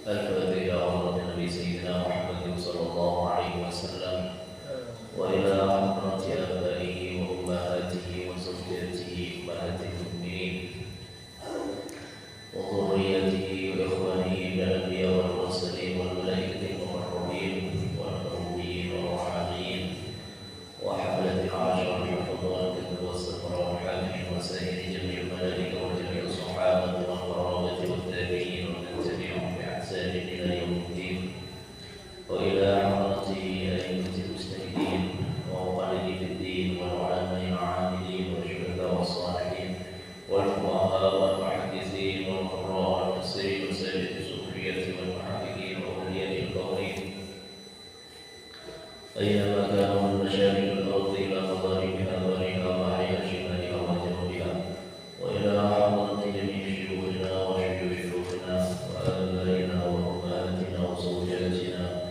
الفاتحة على النبي سيدنا محمد صلى الله عليه وسلم وإلى حضرة آبائه وأمهاته وزوجاته أمهات المؤمنين وذريته وإخوانه من الأنبياء والمرسلين والملائكة المقربين والنبيين والروحانيين وحملة العرش والحفظ والكتب والسفر والحاملين وسائر جميع الملائكة وجميع الصحابة والقرابة والتابعين ومن تبعهم بإحسان إلى يوم الدين وإلى حضرة أئمة المجتهدين ومقلدي في الدين والعلماء العاملين والشهداء والصالحين والفقهاء والمحدثين والقراء والمفسرين وسائر الصوفية والمحققين وأولياء القولين أينما كانوا من مشارق الأرض إلى مغاربها وغربها وبحرها شمالها وجنوبها وإلى حضرة جميع شيوخنا وشيوخ شيوخنا وآبائنا وأمهاتنا وزوجاتنا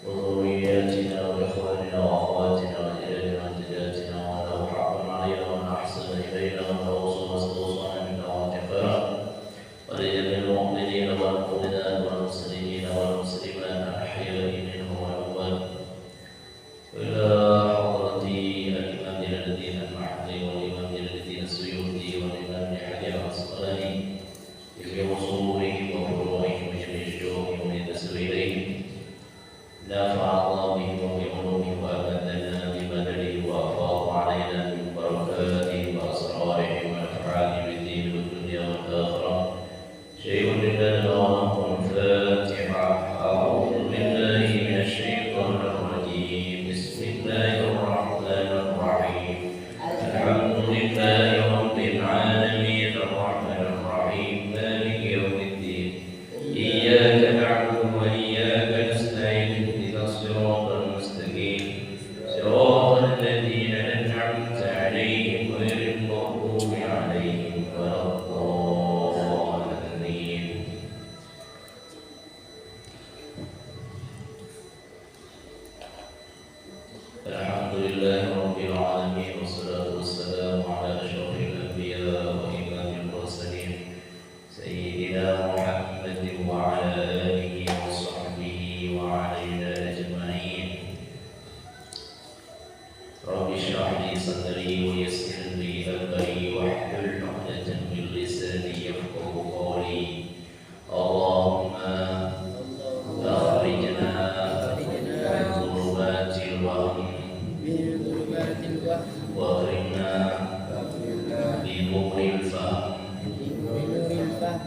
وذرياتنا وإخواننا وأخواتنا وجيراننا وجداتنا ولو حقا علينا ومن أحسن إلينا ومن واستوصانا منا واتقانا ولجميع المؤمنين والمؤمنات والمسلمين والمسلمات الأحياء منهم والأموات وإلى حضرة الإمام جلال الدين المحلي والإمام جلال الدين السيوطي والإمام ابن حجر العسقلاني في وصولهم وفروعهم وجميع شيوخهم ومن تسر إليهم نافع الله بهم وبعلومهم وأبدلنا بمدده وأفاض علينا من بركاته وأسراره ونفعاته بالدين والدنيا والآخرة شيء لله ونقم الفاتحة أعوذ بالله من الشيطان الرجيم بسم الله الرحمن الرحيم الحمد لله رب العالمين الرحمن الرحيم مالك يوم الدين إياك نعبد وإياك نستعين اهدنا الصراط المستقيم صراط الذين أنعمت عليهم غير المغضوب عليهم ولا الضالين الحمد لله رب العالمين والصلاة والسلام على أشرف الأنبياء وإمام المرسلين سيدنا محمد وعلى آله وصحبه وعلينا أجمعين رب اشرح لي صدري ويسر لي أمري واحلل عقدة من لساني يفقه قولي اللهم أخرجنا من ظلمات الوهم وأكرمنا بنور الفهم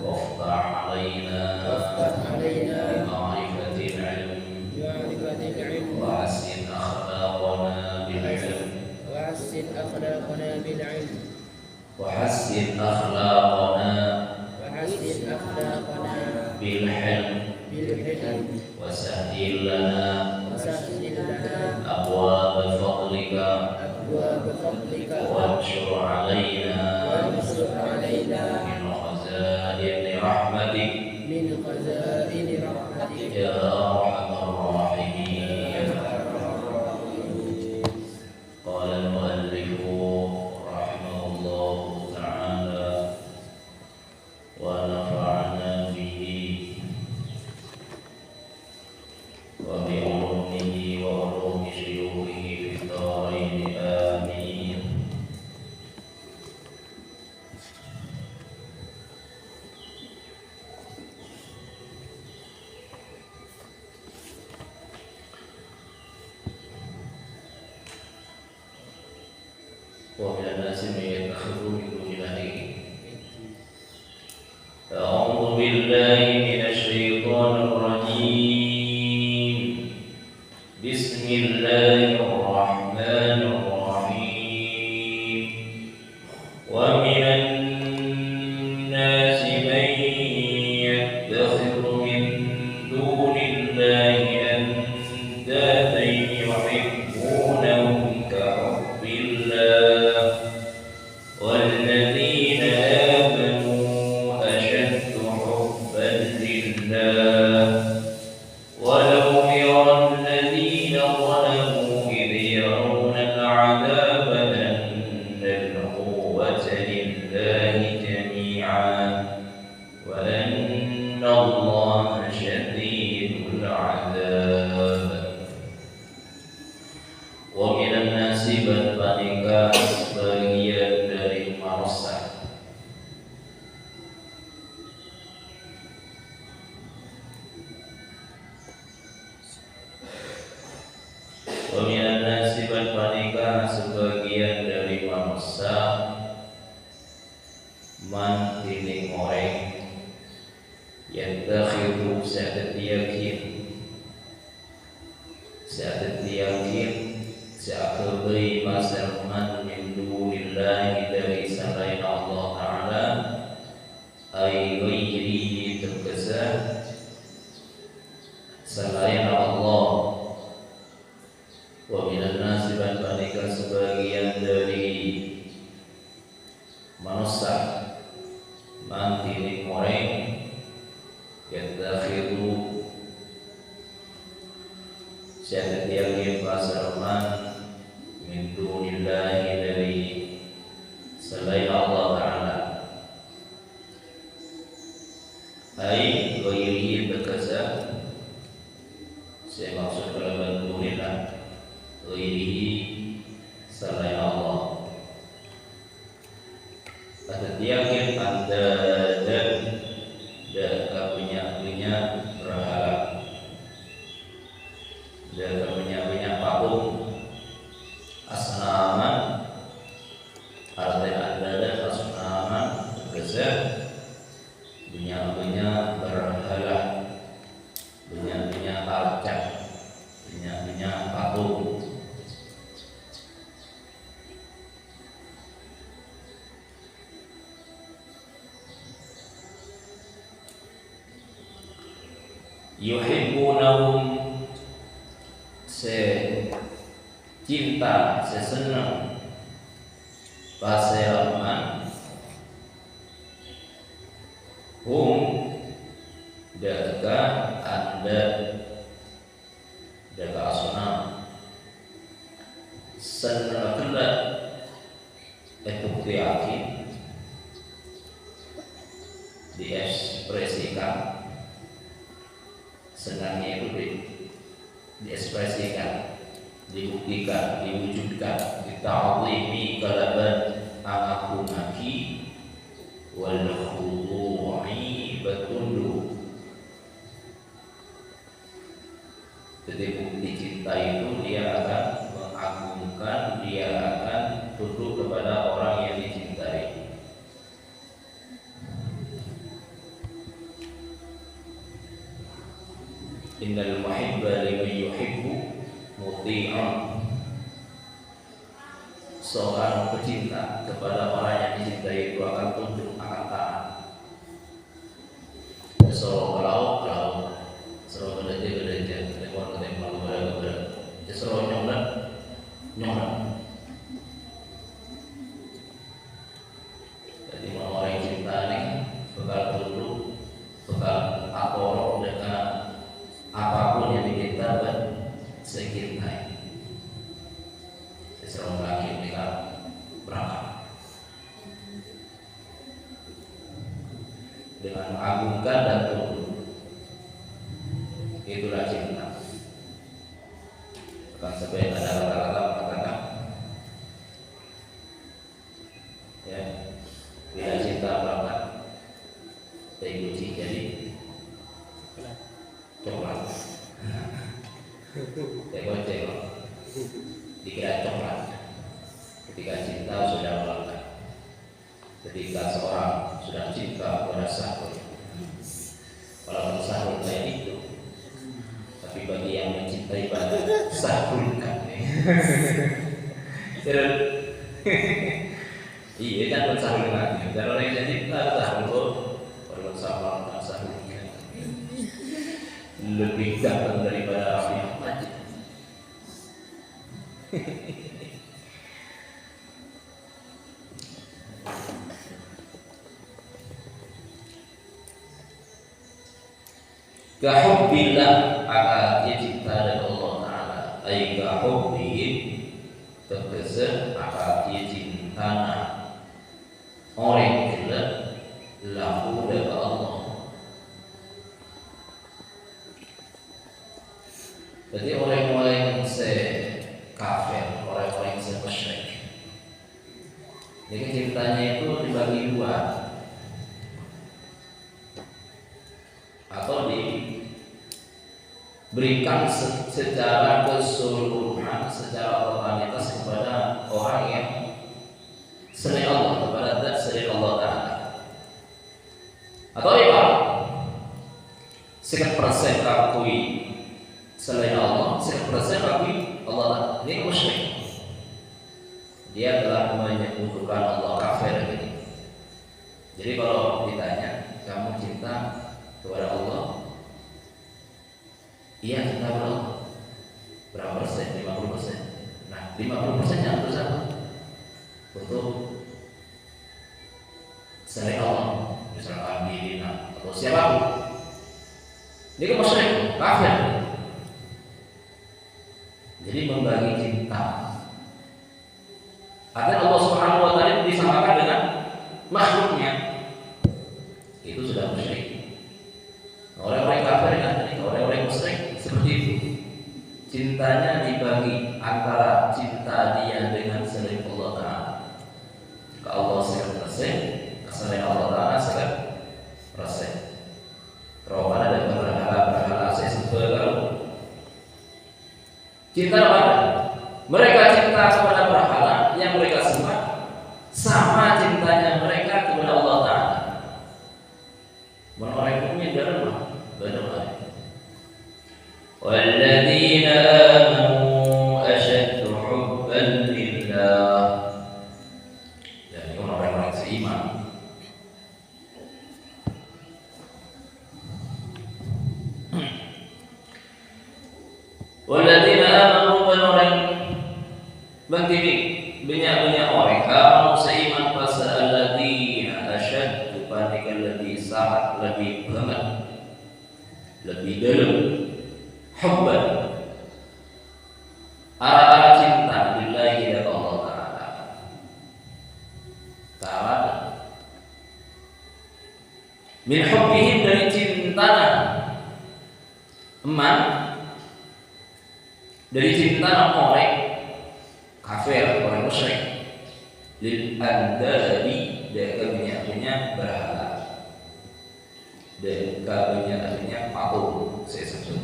وافتح علينا بمعرفة العلم وحسن أخلاقنا بالعلم وحسن أخلاقنا بالحلم وسهل لنا أبواب فضلك وانشر علينا من خزائن رحمتك يا أرحم الراحمين. قال المؤلف رحمه الله تعالى ونفعنا به وبعلومه وعلوم شيوخه في الدارين آمين. ومن الناس من يتخذ من دون الله أعوذ بالله من الشيطان الرجيم بسم الله الرحمن الرحيم ومن الناس من يتخذ من دون الله أندادا يحبونهم كحب الله والذين آمنوا أشد حبا لله ولو يرى الذين ظلموا إذ يرون العذاب أن القوة لله جميعا وأن الله شديد العذاب. ومن الناس berpanika sebagian dari manusia sebagian dari manusia man tiling orang yang terhidup saat yakin seakhiri masarman min dunillahi dari selain Allah Ta'ala ay ghairi terkesan selain Allah. Wa minan nasi bantanika sebagian dari manusia mantini orang yang terhidup setiap yang pasarman min dunillahi dari selain Allah Ta'ala ay ghairi terkesan. Saya maksud kalau dunillah ghairihi selain Allah. Ada yakin anda dan punya berhala, dan punya patung asnaman, artinya anda dan asnaman besar punya berhala, punya arcak, punya patung. Yuhibbunahum cinta, senang paseraman deka anda deka asuna senakala bukti yakin diekspresikan. Senangnya itu diekspresikan, dibuktikan, diwujudkan, dita'zimi kalaban angakungaki wal khudu'i batundu. Jadi bukti cinta itu dia akan mengagungkan, dia akan tunduk kepada orang yang dicintai. Innal muhibba liman yuhibbu muti'un. Seorang pecinta kepada orang yang dicintai itu akan tunduk, akan taat. Kalau belajar lewat malu nyongan. Jadi orang yang cinta ini bakal tunduk, bakal atorok dengan apapun yang diminta dan sekintai. Seseorang lagi mereka berangkat dengan mengagungkan dan tunduk. Itulah cinta. Bukan sebagai ada kata-kata mengatakan ya, bila cinta berangkat teguci jadi coklat. Tengok dikira coklat. Ketika cinta sudah berangkat, ketika seorang sudah cinta pada sahur, kalau sahur kayak itu. Tapi bagi yang mencintai pada sahurkan, iya kan bersahurkan. Kalau orang yang cinta sahur, kalau sahurkan lebih ganteng daripada Raffi Ahmad. Kahubbillah akan dia cinta dari Allah Ta'ala. Ay kahubbihim terkesan akan dia cinta orang gila lahu dari Allah. Jadi orang-orang yang kafir, orang-orang yang musyrik, jadi cintanya itu dibagi dua atau diberikan secara keseluruhan, secara totalitas kepada orang yang selain Allah, kepada zat selain Allah Ta'ala. Atau sekian persen akui selain Allah, sekian persen akui Allah Ta'ala. Ini musyrik. Dia telah menyebutkan Allah kafir gitu. Jadi kalau ditanya, kamu cinta kepada Allah? Iya, cinta kepada Allah. Berapa persen? 50%. Nah, 50% yang untuk apa? Untuk selain Allah, misalkan diri atau siapapun. Ini kan musyrik, kafir. Jadi membagi cinta. Artinya Allah Subhanahu wa Ta'ala disamakan dengan makhluknya, itu sudah musyrik. Orang-orang kafir kan, orang-orang musyrik seperti itu. Cintanya dibagi antara cinta dia dengan selain Allah Ta'ala. Ke Allah 100%, ke selain Allah Ta'ala 100%. Rohana dan berhala saya sebutkan. Cinta apa? Mereka cinta kepada berhala yang mereka sembah sama cintanya mereka kepada Allah Ta'ala. Orang mukmin benar. Walladzina amanu asyaddu hubban lillah. Jadi orang-orang seiman. Walladzina amanu orang bangkiti banyak orang kamu seiman pasal alladzina asyaddu panika lebih sangat lebih banget lebih dalam hubban arah cinta billahi ya Allah Ta'ala min hubbihim dari cinta eman dari cinta orang kafir, orang musyrik lil andari dan punya berhala dan punya patung sesuatu.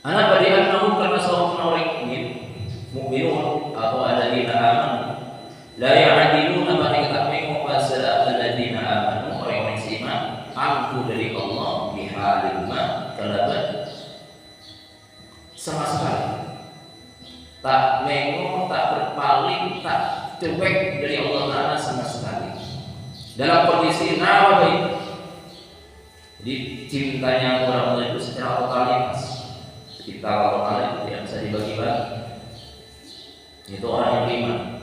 Anak badian namun karena seorang orang mukminun atau ada di aman la ya'diluna ma yaktamu fasala alladziina amanu orang iman angku dari Allah bihalil ma kalabat sama sekali tak mengok, tak berpaling, tak cuek dari Allah Ta'ala sama sekali dalam kondisi nawawi. Jadi cintanya orang itu secara totalitas, kita kalau tidak bisa dibagi-bagi. Itu orang yang beriman.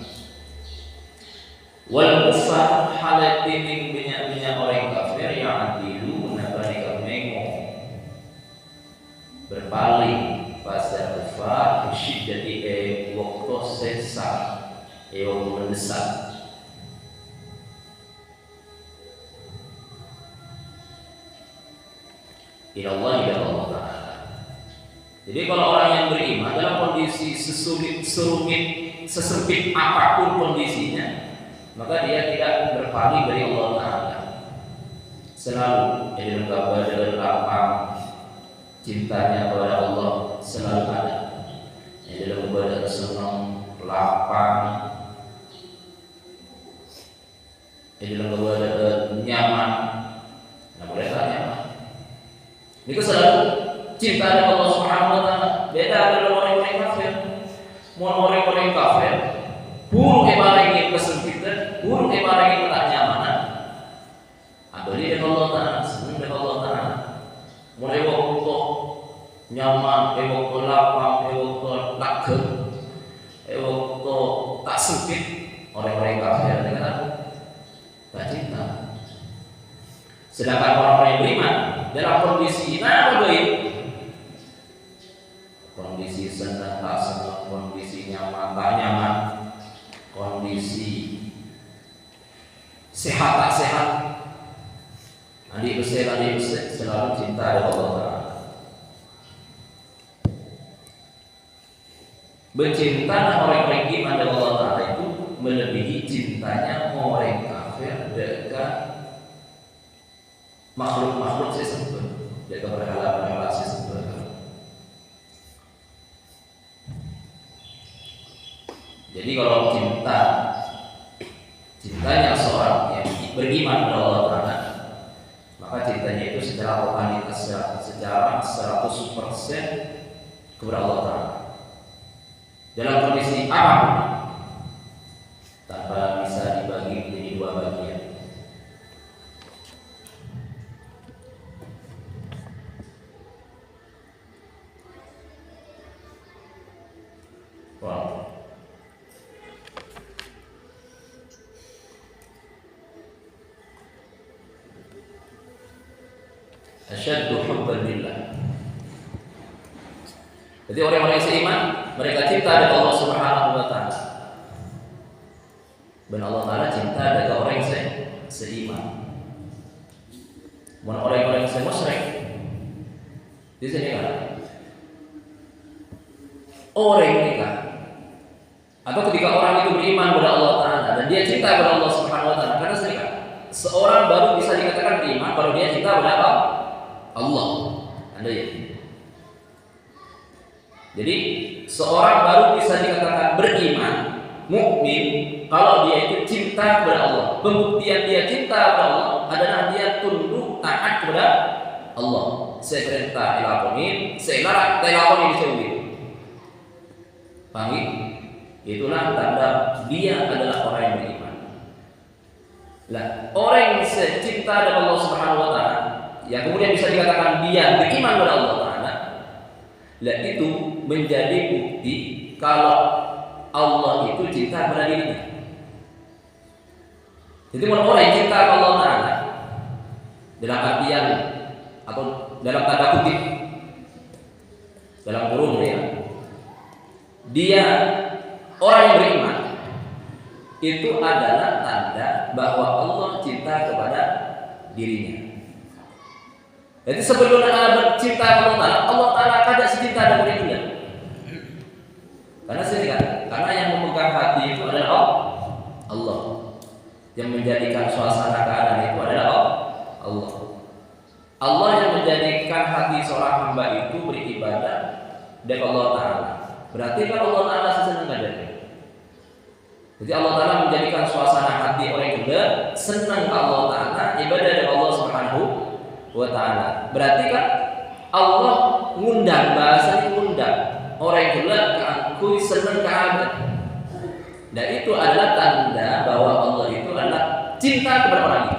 Wal kufar halatin banyak orang kafir yang adilu nabani mengok berpaling pasal kufar jadi waktu sesat waktu mendesak. Allah Ta'ala. Jadi kalau orang yang beriman dalam kondisi sesempit apapun kondisinya, maka dia tidak berpaling dari Allah Ta'ala. Selalu dalam kabar dalam lapang cintanya kepada Allah selalu ada. Dalam ibadah senang, lapang, dalam ibadah nyaman. Nah, boleh tak nyaman? Ini selalu cinta dengan Allah Subhanahu wa Ta'ala. Beda dengan orang-orang kafir. Orang-orang kafir, buruk yang kesempitan, buruk yang tak nyamanan. Abadi dengan Allah Ta'ala, senang dengan Allah Ta'ala. Mulai waktu nyaman, waktu lapang, waktu takut, waktu tak sempit. Orang-orang kafir dengan tak cinta. Sedangkan orang-orang yang beriman dalam kondisi kondisi senang tak senang, kondisi nyaman tak nyaman, kondisi sehat tak sehat, adik besar selalu cinta dengan Allah Ta'ala. Mencintai orang-orang iman kepada Allah Ta'ala itu melebihi cintanya orang kafir dengan makhluk-makhluk sesungguh, dengan berhala-berhala sesungguh. Jadi kalau cintanya seorang yang beriman kepada Allah Ta'ala, maka cintanya itu secara totalitas, secara 100% kepada Allah Ta'ala dalam kondisi apapun, tanpa bisa dibagi menjadi dua bagian. Wow. Asyaddu hubban lillah. Jadi orang-orang yang seiman, mereka cinta dengan Allah Subhanahu wa Ta'ala. Dan Allah Ta'ala cinta dengan orang yang seiman. Bukan orang-orang yang musyrik. Di sini kan orang ini kan, atau ketika orang itu beriman kepada Allah Ta'ala dan dia cinta kepada Allah Subhanahu wa Ta'ala, karena sering kan seorang baru bisa dikatakan beriman kalau dia cinta kepada Allah. Anda ya. Jadi seorang baru bisa dikatakan beriman, mukmin kalau dia itu cinta kepada Allah. Pembuktian dia cinta kepada Allah adalah dia tunduk taat kepada Allah. Seperintah ilakonin, seilarak telakonin disebut. Paham? Itulah tanda dia adalah orang yang beriman. Lah, orang yang cinta dengan Allah Subhanahu wa Ta'ala, yang kemudian bisa dikatakan dia beriman kepada Allah Ta'ala, lah itu menjadi bukti kalau Allah itu cinta kepada dirinya. Jadi orang yang cinta kepada Allah Ta'ala dalam artian atau dalam tanda kutip, dalam kurung ya, dia orang yang beriman itu adalah tanda bahwa Allah cinta kepada dirinya. Jadi sebelum Anda bercinta kepada Allah Ta'ala kada secinta dengan dirinya. Karena karena yang memegang hati itu adalah Allah. Yang menjadikan suasana keadaan itu adalah Allah. Allah yang menjadikan hati seorang hamba itu beribadah kepada Allah Ta'ala. Berarti kan Allah Ta'ala senang dengannya. Jadi Allah Ta'ala menjadikan suasana hati orang yang senang ke Allah Ta'ala, ibadah kepada Allah Subhanahu wa Ta'ala. Berarti kan Allah ngundang, bahasa ngundang orang yang keakui senang kehabat. Dan itu adalah tanda bahwa Allah itu adalah cinta kepada orang itu.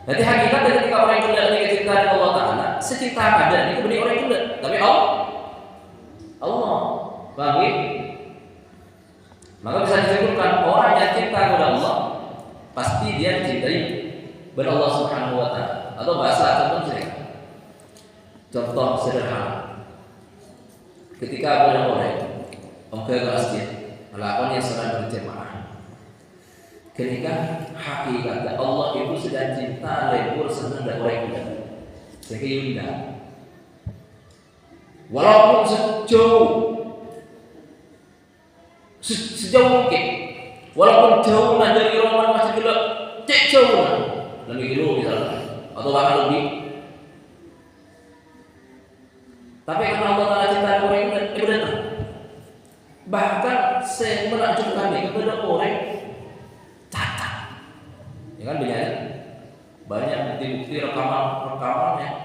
Jadi hakikatnya ketika orang yang ini cinta kepada Allah Ta'ala, secinta kepada itu benih orang itu, tapi Allah, paham? Maka bisa disebutkan orang yang cinta kepada Allah pasti dia dicintai oleh Allah Subhanahu wa Ta'ala. Atau bahasa contoh sederhana, ketika ada orang ke masjid melakukan yang salat berjamaah, ketika hakikatnya Allah itu sedang cinta lebur senang dan orang itu sehingga walaupun sejauh mungkin, walaupun jauh dari rumah masih gelap, jauh lebih kilo misalnya, atau bahkan lebih. Tapi karena Allah Ta'ala cinta orang itu datang. Bahkan saya menakjubkan kepada orang cacat. Ya kan banyak bukti-bukti rekaman yang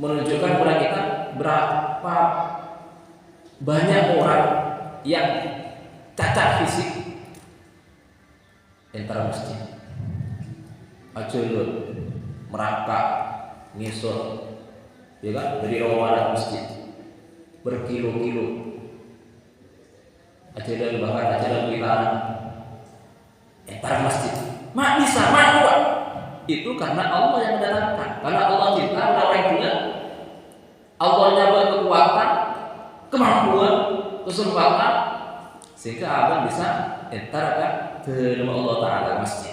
menunjukkan kepada kita berapa banyak orang yang cacat fisik antara masjid, aculun, merangkak, ngisor, ya kan, dari rawan masjid berkilo-kilo, ajaran bahkan ajaran wilayah antara masjid, mak bisa, mak kuat. Itu karena Allah yang mendatangkan, karena Allah cinta orang gila, Allahnya berkekuatan, kemampuan, kesempatan, sehingga abang bisa entar ke rumah Allah Ta'ala masjid.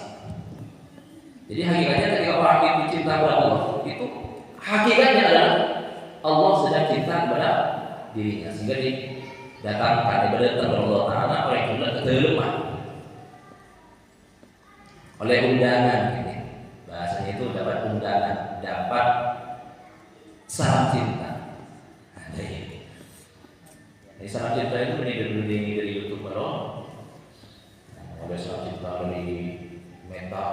Jadi hakikatnya ketika orang itu cinta kepada Allah, itu hakikatnya adalah Allah sedang cinta kepada dirinya, sehingga datangkan ibadah kepada Allah Ta'ala oleh kula ketelemah oleh undangan gitu. Bahasanya itu dapat undangan, dapat salam cinta. Ada ini. Jadi salam cinta itu dari YouTube meron. Ada salam cinta dari Meta.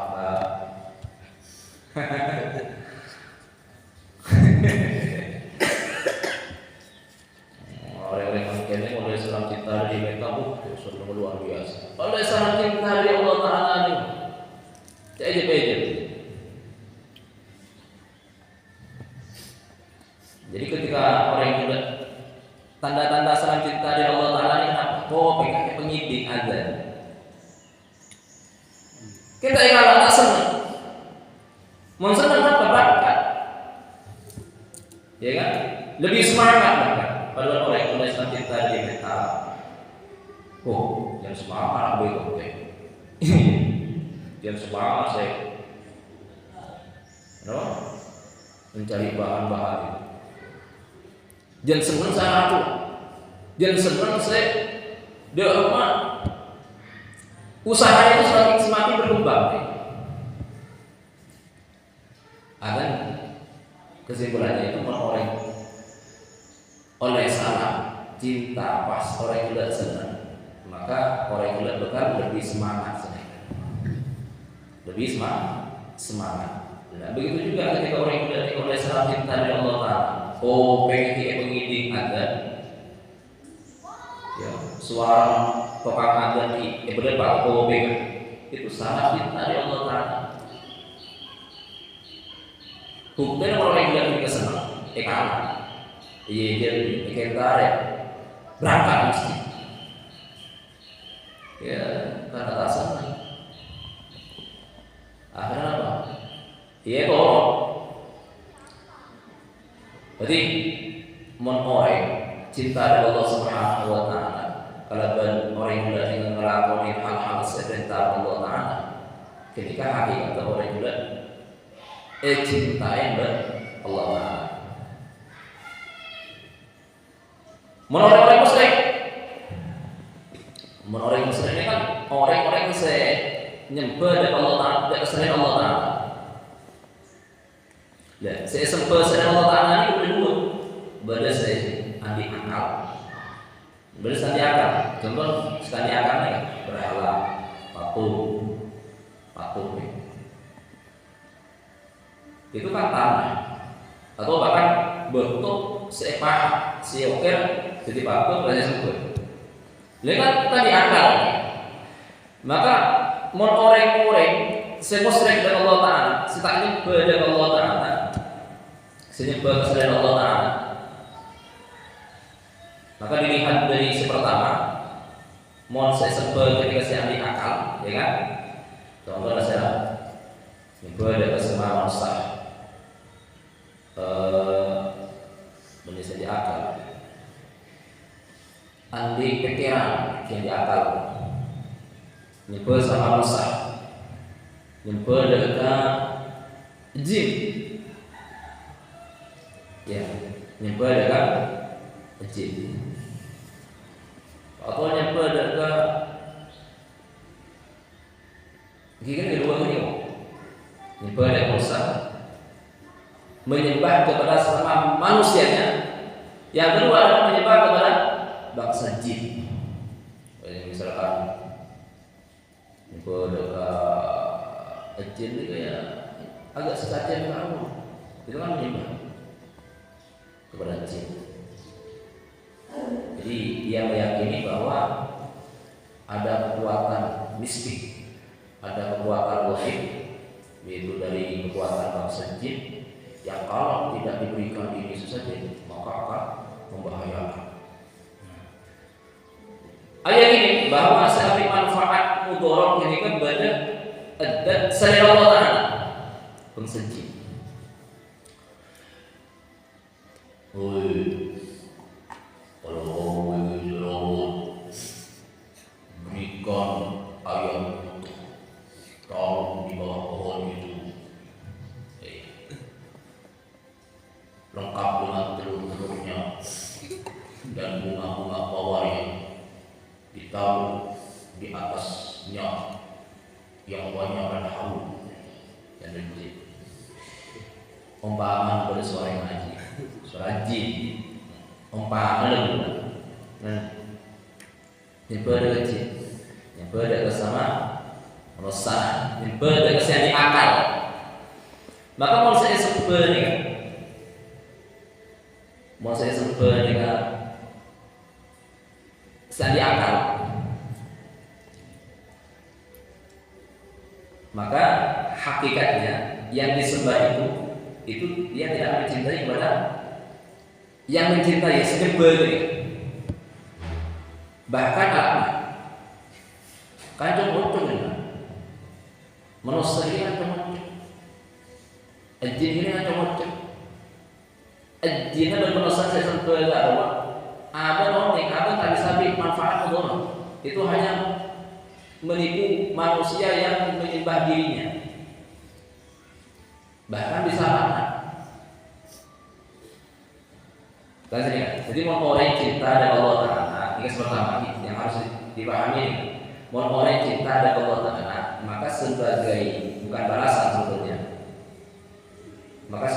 Orang-orang yang kini oleh salam cinta dari Meta itu sudah luar biasa. Oleh salam cinta dari Allah Ta'ala ini, aja. Jadi ketika orang yang sudah tanda-tanda salam cinta dari Allah Ta'ala ini kenapa? Oh, penyidik azan. Kita yang tak senang. Mau senang apa berangkat? Ya kan? Lebih semangat bahkan. Padahal orang yang sudah salam cinta dari Meta. Oh, yang semangat begitu. Yang semangat saya. Kenapa? Mencari bahan-bahan itu. Jangan senang saya aku. Jangan senang saya. Dia rumah. Usahanya itu semakin berkembang. Akan kesimpulannya itu orang oleh salah cinta pas orang yang senang, maka orang yang bakal lebih semangat lebih semangat. Nah, begitu juga ketika orang yang oleh salah cinta dari Allah Ta'ala. Oh, pengen mengidik azan. Ya, suara tukang azan di bener Pak Kobe itu sangat cinta dari Allah Ta'ala. Hukumnya orang yang tidak senang, kalah. Iya, dia tarik berangkat mesti. Ya, karena tak senang. Akhirnya apa? Iya kok. Jadi orang cinta dari Allah Subhanahu Wa Taala. Kalau orang yang melakukan hal-hal sebentar Allah Taala, ketika hakikat orang juga cintai Allah Taala. Menurut orang Muslim ini kan orang-orang yang saya nyembah dari Allah Ta'ala, dari selain Allah Ta'ala. Ya, saya sembah selain Allah Ta'ala ini udah dua. Berada saya anti akal. Berada anti akal. Contoh sekali akalnya berhala, patung. Itu kan tanah. Atau bahkan bentuk seepah, seoker, jadi patung berada sembah. Lihat tadi akal. Maka orang-orang semusrik dari Allah Ta'ala, setaknya kepada Allah Ta'ala, senyembah kepada Allah Ta'ala. Maka dilihat dari pertama, mohon saya sembah ketika saya ambil akal, ya kan? Contohnya saya menyembah dari kesemaan sah, menjadi akal. Andi pikiran yang diakal. Nyebel sama manusia, nyebel dengan jin, ya, nyebel dengan jin, atau nyebel dengan gini kedua ini, nyebel dengan manusia, menyembah kepada sama manusianya, yang kedua adalah menyembah kepada bangsa jin. Misalkan pada jin itu ya agak sesajen kamu, itu kan menyembah kepada jin. Jadi dia meyakini bahwa ada kekuatan mistik, ada kekuatan gaib, yaitu dari kekuatan bangsa jin yang kalau tidak diberikan ini saja maka akan membahayakan. Ayat ini bahwa setiap manfaat mudorok ini kan pada adat selain Allah Ta'ala pengsenji. Kalau berikan ayam kalau di bawah pohon itu lengkap dengan telur-telurnya dan bunga-bunga pawarnya. ditaruh di atasnya yang banyak berharu dan berjin. Umpamaan pada suara yang ngaji, suara jin. Umpamaan lagi. Yang pada jin, yang pada bersama rasa, yang pada kesehatan akal. Maka mau saya sebut ni, mau saya sebut ni kan, sandi akal. Maka hakikatnya yang disembah itu dia tidak mencintai kepada yang mencintai sekedar ini. Bahkan alatnya kadang untung ini manusia ini kadang untung, jin ini kadang untung, jin dan manusia saya sampai ada orang yang tak bisa manfaat untuk itu hanya menipu manusia yang menyembah dirinya, bahkan bisa lama. Jadi mau orang cinta ada Allah Taala, ini pertama yang harus dipahami. Mau orang cinta ada Allah Taala, maka sebagai bukan balasan sebetulnya. Maka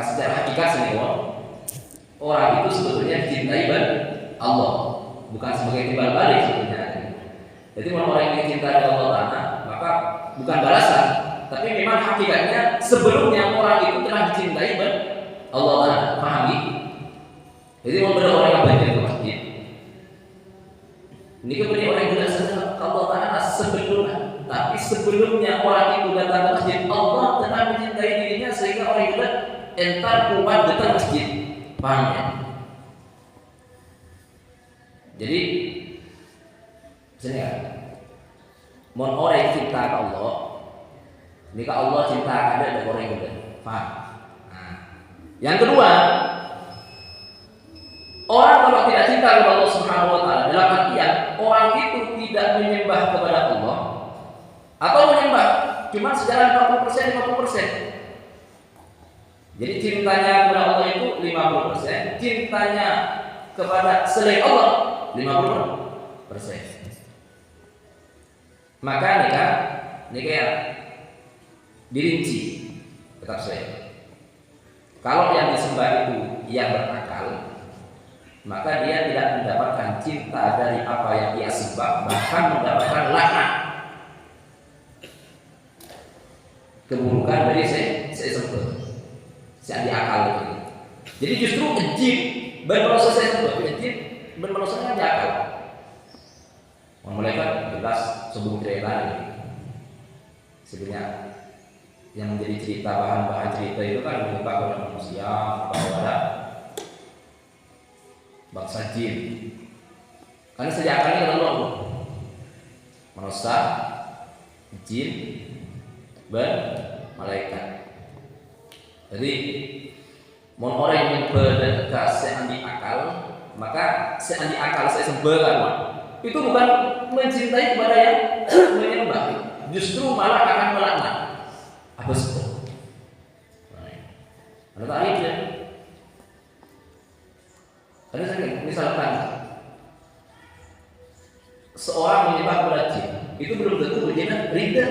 secara hakikat semua orang itu sebetulnya dicintai Allah, bukan sebagai timbal balik sebetulnya. Jadi mau orang yang cinta ada Allah Taala, maka bukan balasan, tapi memang hakikatnya sebelumnya orang itu telah dicintai Allah Taala. Pahami? Jadi mau orang yang banyak ke masjid. Ini kemudian orang yang tidak sadar Allah Taala sebelumnya, tapi sebelumnya orang itu datang ke masjid, Allah telah mencintai dirinya sehingga orang itu entar kuat datang ke masjid. Paham ya? Jadi sini ya, mau orang cinta ke Allah, jika Allah cinta ada orang yang udah paham. Nah, yang kedua, orang kalau tidak cinta kepada Allah Subhanahu Wa Taala dalam artian orang itu tidak menyembah kepada Allah atau menyembah cuma secara 40% 50%. Jadi cintanya kepada Allah itu 50%, cintanya kepada selain Allah 50%. Maka nikah dirinci tetap saya. Kalau yang disembah itu yang berakal, maka dia tidak mendapatkan cinta dari apa yang dia sembah, bahkan mendapatkan laknat, keburukan dari saya sembah, saya diakal itu. Jadi justru jin berproses saya sembah, jin berprosesnya di akal. Malaikat jelas sebelum cerita ini. Sebenarnya yang menjadi cerita bahan-bahan cerita itu kan menimpa kepada manusia, kepada bangsa jin. Karena sejak kali Allah manusia, jin, malaikat. Jadi mau orang yang berdasar seandi akal, maka seandi akal saya sembah itu bukan mencintai kepada yang menyembah, justru malah akan melaknat. Apa sebab? Ada tarifnya. Ada saya misalkan seorang menyembah kepada jin, itu belum tentu jinnya ridha,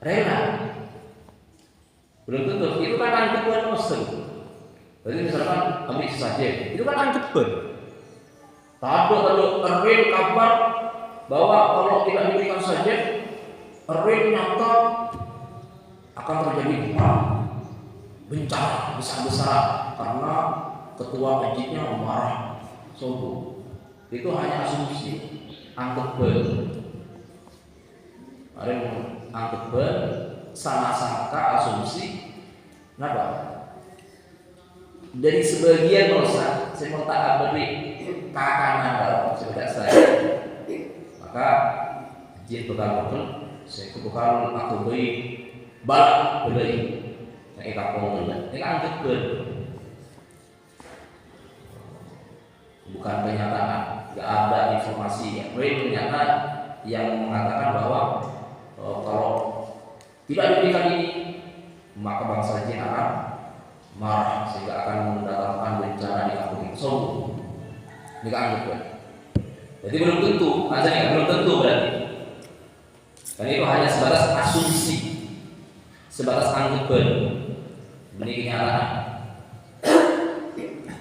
rela. Belum tentu. Itu kan angkepan Muslim. Jadi misalkan ambil saja, itu kan angkepan. Kalau real kabar bahwa kalau tidak diberikan saja, real nyata akan terjadi bencana besar-besar karena ketua masjidnya marah, sombong. Itu hanya asumsi, angkepan. Ada yang angkepan, sangka asumsi. Kenapa? Dari sebagian dosa, saya mau tak beri kakanan dalam sebelah saya, maka jin bekal saya bekal aku beri balak beri, saya kapong ini kan angkepan, bukan kenyataan. Tidak ada informasi yang ternyata yang mengatakan bahwa kalau tidak diberikan ini, maka bangsa jin akan marah sehingga akan mendatangkan bencana di kampung itu. nikah anggupan. Jadi belum tentu, maksudnya belum tentu berarti. Karena itu hanya sebatas asumsi, sebatas anggupan, ini kenyataan.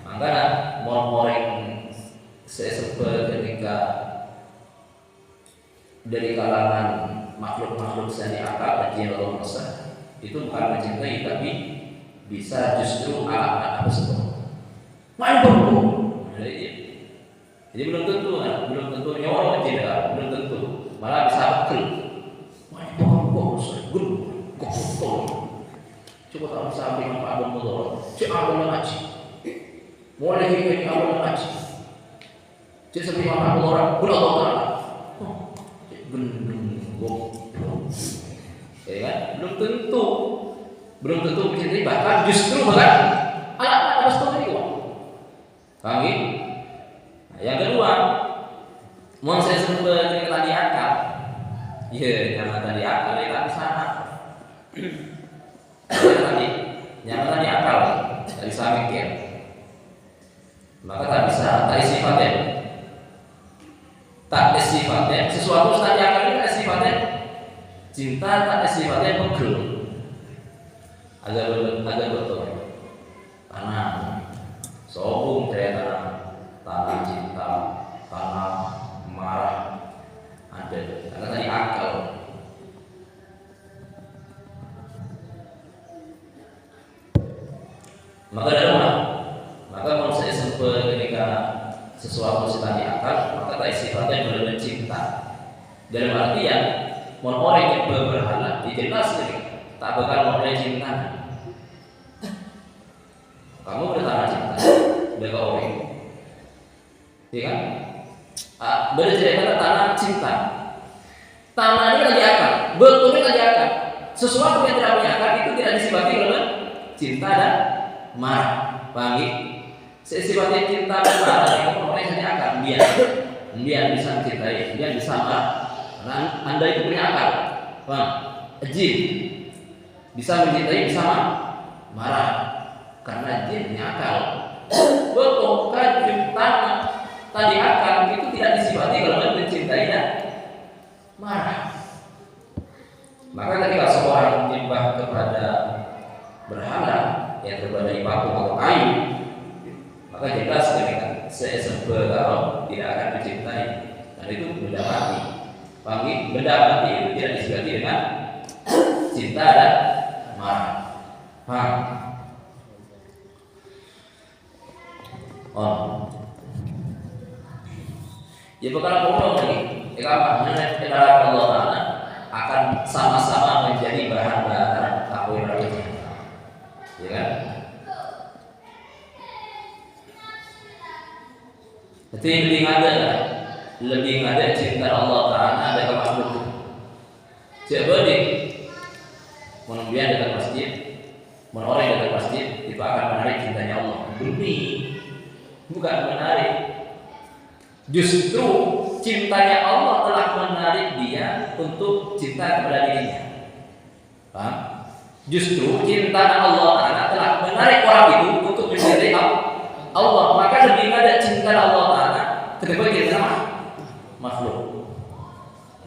Makanya moreng sesuatu ketika dari kalangan makhluk-makhluk seni akal dan jin Allah itu bukan mencintai tapi bisa justru alat tersebut. Main buruk. Jadi belum tentu nyawa tidak, belum tentu. Malah bisa bekel. Main buruk, gol. Coba tak bisa ambil manfaat dan mudarat. Cek awalnya ngaji. Mulai ini awalnya ngaji. Cek seperti manfaat mudarat. Gula Allah. Ya kan? Belum tentu mencintai, bahkan justru alat seperti itu. Paham ya? Nah, yang kedua, mau saya sebut tadi akal. Jangan tadi akal ya tak sana. Jangan tadi akal dari samikir. Maka tak bisa tadi sifatnya. Tak ada sifatnya, sesuatu tadi akal ini tak ada sifatnya. Cinta tak ada sifatnya pegel. Agak betul. Tanah, sobung dari tanah cinta, tanah marah, ada. Karena tadi akal. Maka kalau saya sempat ketika sesuatu tadi akal, maka tadi sifatnya benar-benar cinta. Dalam artian, orang yang berhala dijelas tak bakal mulai cinta. Kamu bertanah cinta, udah orang, ya kan? Bercerita tanah cinta. Tanah ini lagi akal, betulnya lagi akal. Sesuatu yang tidak punya akal itu tidak disifati oleh cinta dan marah. Paham ya? Sifatnya cinta dan marah itu orang yang akal. Dia bisa mencintai, dia bisa marah. Karena Anda itu punya akal. Paham? Jin bisa mencintai, bisa marah. Karena jin punya akal. Betul kan tanah tadi akal itu tidak disifati kalau mencintai dan marah. Maka ketika seorang menyembah kepada berhala yang terbadai patung atau kayu, maka jelas ketika sesuatu kalau tidak akan mencintai, dan itu benda mati. Panggil benda mati itu tidak disifati dengan cinta dan marah. Paham? Oh, ya bukan bohong lagi. Kenapa? Karena Allah Taala akan sama-sama menjadi bahan bakar api neraka. Ya kan? Jadi lebih ada cinta Allah Taala ada ke makhluk. Coba deh, menumbian dekat masjid, orang dekat masjid itu akan menarik cintanya Allah. Bukan menarik. Justru cintanya Allah telah menarik dia untuk cinta kepada dirinya. Paham? Justru cinta Allah Ta'ala telah menarik orang itu untuk mencintai Allah. Maka lebih ada cinta Allah Ta'ala ketimbang cinta makhluk.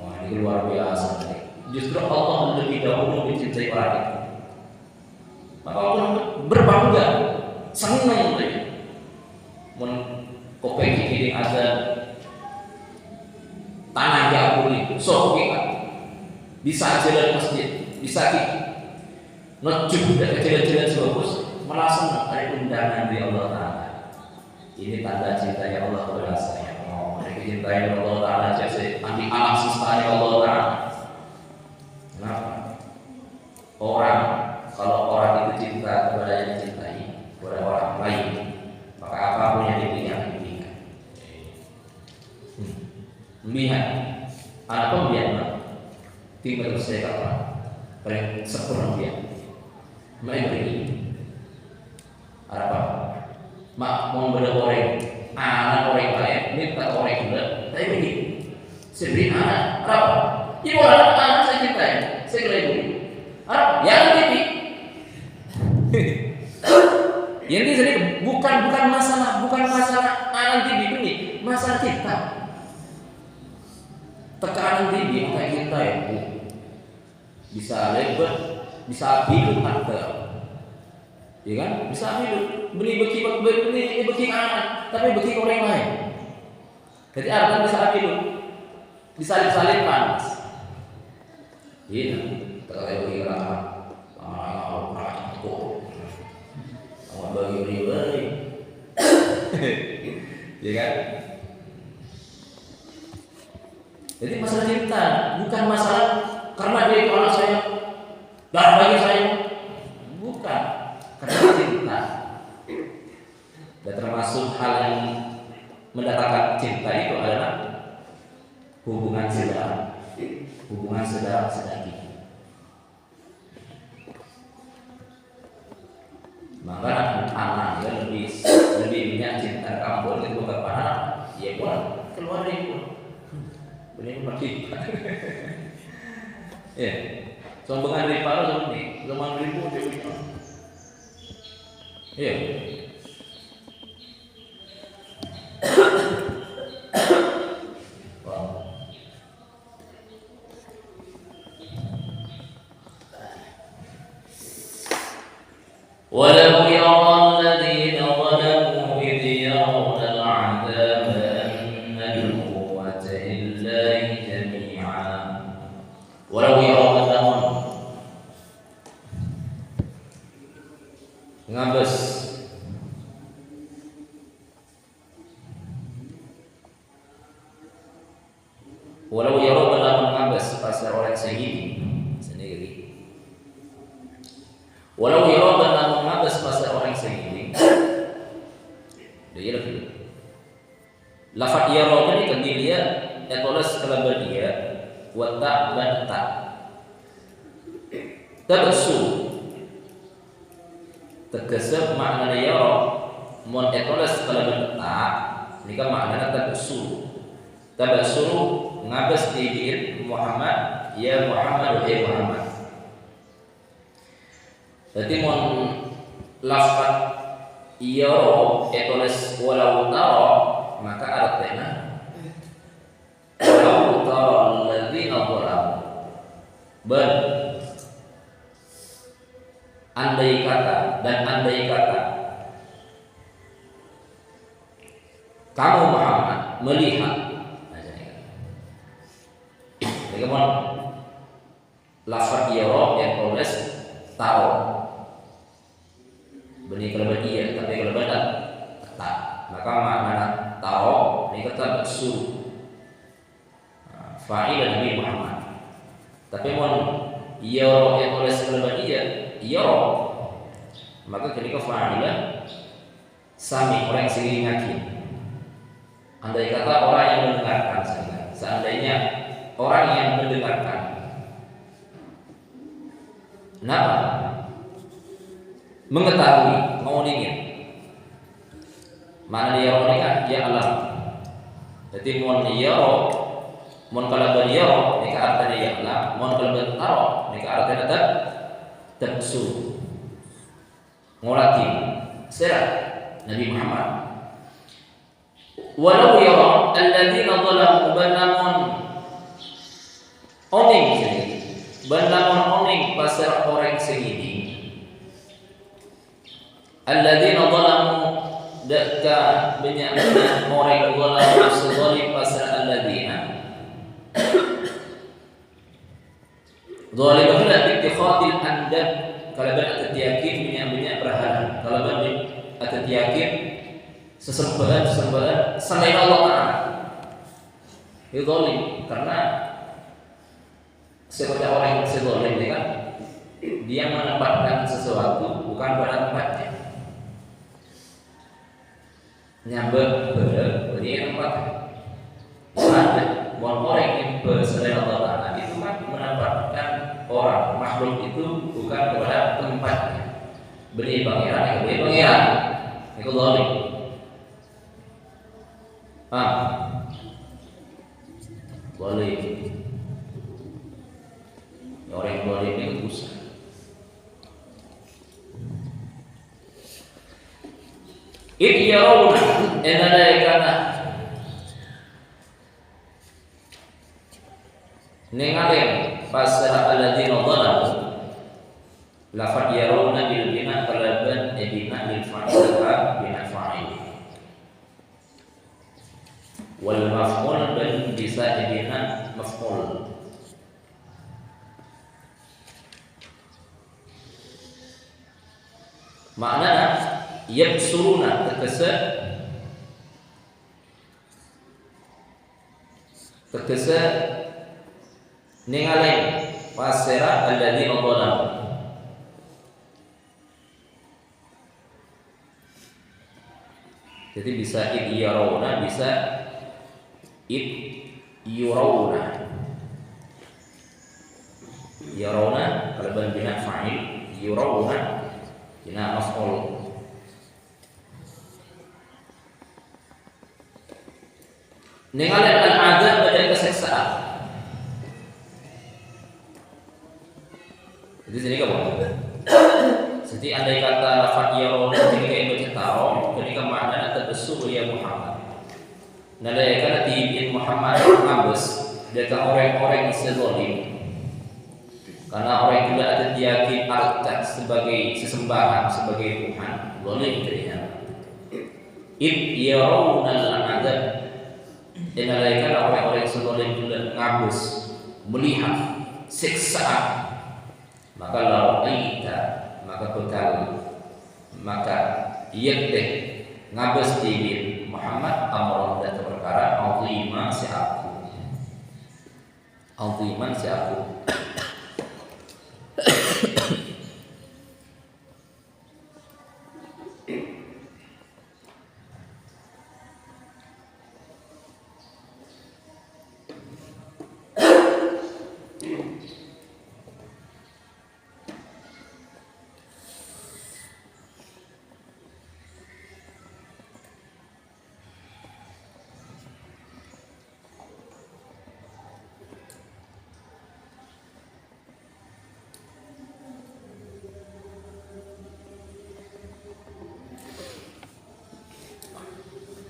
Wah, ini luar biasa. Justru Allah lebih dahulu mencintai orang itu. Maka Allah berbangga, senang lagi. Kopeng kiring ada tanah diakui, sok bisa jalan masjid, bisa ngejuk dan kecil-kecilan sebagus merasa ada undangan dari Allah Taala. Ini tanda cintanya Allah kepada saya. Oh, mereka cintai Allah Taala jadi anti alam semesta Allah Taala. Kenapa? Kalau orang itu cinta kepada yang dicintai, kepada orang lain, maka apapun yang dipilih akan dipilih. Melihat anak pembiayaan tinggal saya kata paling sempurna dia main begini apa mak mau beroreng anak orang lain ini tak orang juga tapi begini seberi anak apa ibu anak saya cintai saya kira ibu apa yang ini yang ini bukan masalah anak TV ini cinta. Tekanan tinggi kayak kita ya, bisa lebar, bisa hidup harta, ya kan? Bisa hidup, beli beki anak, tapi beki orang lain. Jadi harta bisa hidup, disalip-salip panas. Iya, terkait bagi rakyat, rakyat itu, sama bagi ya kan? Jadi masalah cinta bukan masalah karena dia itu anak saya, darah bagi saya, bukan karena cinta. Dan termasuk hal yang mendatangkan cinta itu adalah hubungan saudara, hubungan saudara sedaki. Maka anak ya lebih banyak cinta kamu itu bukan anak, ya bukan keluar dari itu. Benar mati. Ya, sombongan dari para zaman ini, zaman ribu dia. Ya. ولو يرى الذين ظلموا إذ يرون العذاب أن القوة لله جميعا ولو يرى الذين ngabes walau yara balaman ngabes pasar orang sendiri walau yara balaman ngabes pasar orang sendiri dia lebih lafad yara ini kan dia etolas kalabar dia watak banta tabassu tegasep makna yara mon etolas kalabar tak ini kan makna tabassu ngabes dibiin Muhammad ya Muhammad ya Muhammad. Jadi mon lafaz yaro etoles walau taro maka artinya walau taro alladzina zalamu bal andai kata kamu Muhammad melihat bagaimana lafaz yaro etoles taro benih kelebat iya tapi kelebat tak maka makna taro ini kata bersu fa'il Nabi Muhammad tapi mon yaro etoles kelebat iya yaro maka ketika fa'ilah sami orang sendiri ngaji andai kata orang yang mendengarkan seandainya orang yang mendengarkan kenapa? Mengetahui, mau dingin mana dia orang kan ya Allah jadi mon yaro mon kalaban yaro ini artinya ya Allah mon kalaban taro ini artinya tabsu ngolati serat Nabi Muhammad walau yara alladzina zalamu banamun oning banamun oning pasar orang segini alladzina zalamu daka banyak orang zalamu sezalim pasar alladzina zalim adalah ittikhadil andad kalau berat yakin banyak berhala kalau berat akan yakin sesembahan selain Allah Ta'ala itu zalim karena seperti orang yang zalim kan dia menempatkan sesuatu bukan pada tempatnya nyambut beri tempat ada orang yang berselain Allah Ta'ala itu kan menempatkan orang makhluk itu bukan kepada tempatnya beri pangeran itu zalim zalim orang yang zalim itu susah yarawna enadaikana Nengalem pasal alladzina dhalamu lafad yarawna bil bina kalaban bina lil fa'ilah bina fa'il wal maf'ul dan bisa bina maf'ul. Maknanya yabsuruna tegese ningali pasera alladzina dhalamu. Jadi bisa id yarawna, bisa id yurawna. Yarawna kalau bina fa'il, yurawna bina maf'ul. Ningali al-'adzab dari keseksaan. Jadi sini kamu. Jadi andai kata lafaz yarawna ketika itu tahu, ketika makna terbesu ya Muhammad. Nalai kana di Muhammad ngabes dekat orang-orang yang zalim. Karena orang yang tidak ada diyakin artak sebagai sesembahan, sebagai Tuhan, zalim dirinya. Id yarawna al-'adzab. Dan nalai kana orang-orang yang zalim tidak ngabes melihat siksaan. Maka la'aita, maka bekal, maka yedeh ngabes tibir Muhammad amron dan perkara aziman si aku, aziman si aku.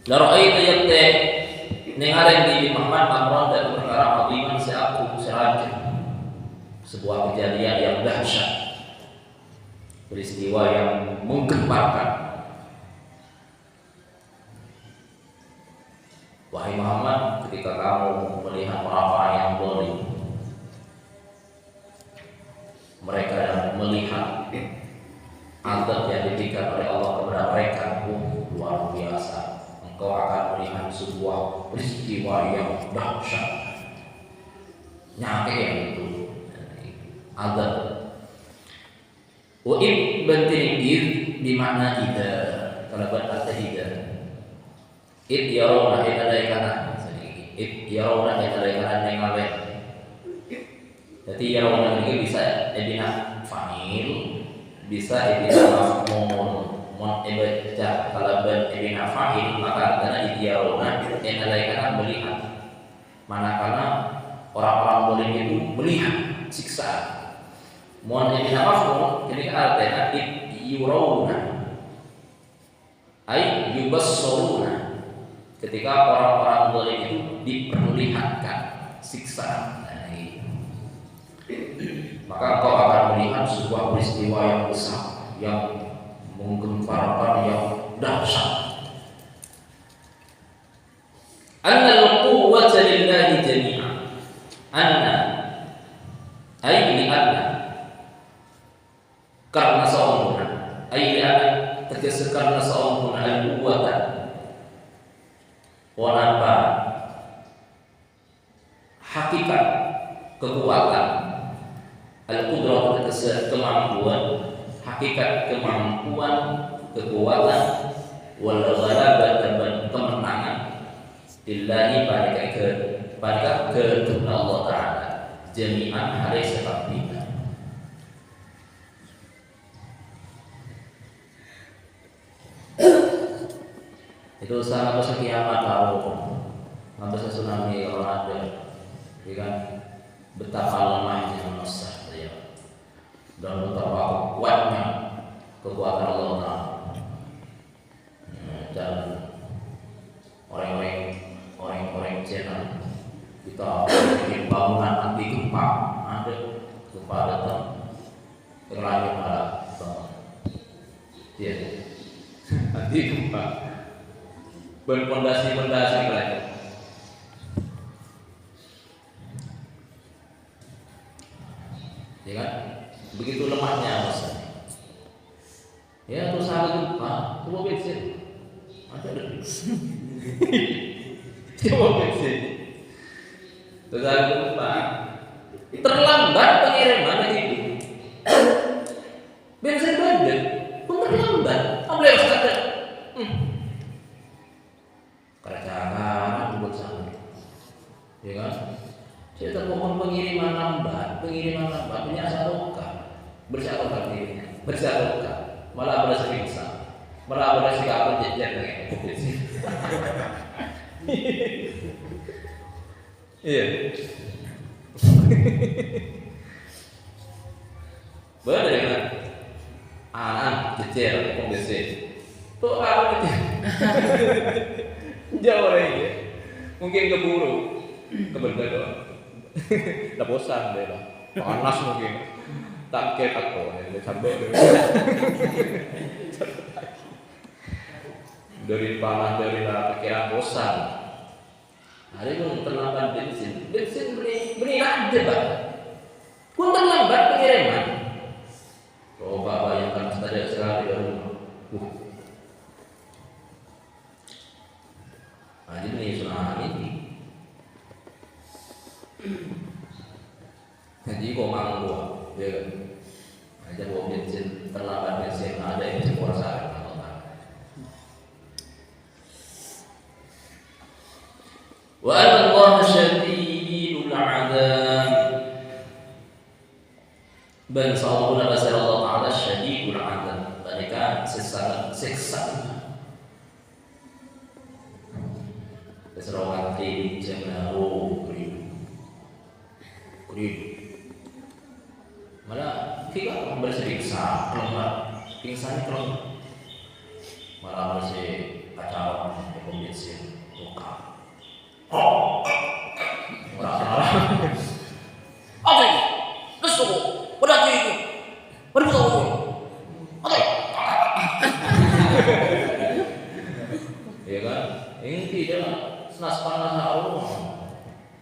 La ra'aita yatte ningali di Muhammad amron dan perkara aziman si aku seraja. Sebuah kejadian yang dahsyat. Peristiwa yang menggemparkan. Wahai Muhammad, ketika kamu melihat orang-orang yang zalim, mereka melihat azab yang diberikan oleh Allah kepada mereka, luar biasa. Engkau akan melihat sebuah peristiwa yang dahsyat, nyake yang itu azab. Wa ib bantin id di makna ida, kalau berarti ida. Id yarawna idalaikana, id yarawna idalaikana nengaleh. Jadi yarawna ini bisa bina fa'il, bisa bina maf'ul. Mon ibadah kalau bina fa'il maka karena yarawna idalaikana melihat. Manakala orang-orang zalim itu melihat siksaan. Mon bina maf'ul jadi artinya yurawna ay yubassaruna. Ketika orang-orang zalim itu diperlihatkan siksaan, maka engkau akan melihat sebuah peristiwa yang besar, yang menggemparkan, yang dahsyat. Anna al-quwwata lillahi jami'an. Anna ay li anna, karena seorang ay li anna tegese karena seorang al-quwwata wanapa hakikat kekuatan, al-qudrah tegese kemampuan, hakikat kemampuan, kekuatan, wal ghalabah dan kemenangan lillahi pada kehendak Allah Ta'ala jami'an hari sebab kita. Itu sama besar kiamat tahu, nggak besar tsunami kalau ada, ya kan? Betapa lemahnya manusia, ya. Dan betapa kuatnya kekuatan Allah Ta'ala. Dan orang-orang Cina kita bikin bangunan anti gempa datang, langit malah bangun. Ya, nanti gempa. Berpondasi-pondasi lagi. Ya kan? Begitu lemahnya Mas. Ya terus ada gempa, coba bensin. Ada. Coba bensin. Terus ada gempa. Terlambat pengiriman itu. Bensin banyak, terlambat. Apa yang harus ada? Kerajaan buat sana, ya kan? Saya termohon pengiriman lambat, punya saroka, bersaroka dirinya, bersaroka, malah berasa bisa, malah berasa apa jajan dengan kompetisi. Iya. Benar ya kan? Jejer kompetisi. Tuh apa itu? Jauh lagi, mungkin keburu, kebetulan, tak bosan deh lah, panas mungkin, tak kayak takut, sampai dari panas dari pikiran bosan, hari pun terlambat bensin beri aja pak, pun terlambat pengiriman, coba bayangkan saja sekali dari rumah. Jadi tsunami ini. Jadi kok mang gua, ya kan? Aja bawa bensin terlambat bensin ada yang kuasa atau enggak? Wa Allah syadidul adzab. Dan sallallahu alaihi wasallam syadidul adzab. Mereka siksa. Serawat di Jamnaru Kurid malah kita bersiksa kelemah pingsan kelemah malah masih acara pembensin luka orang-orang oke lesu udah itu berbuat oke ya kan ini tidak senas panas Allah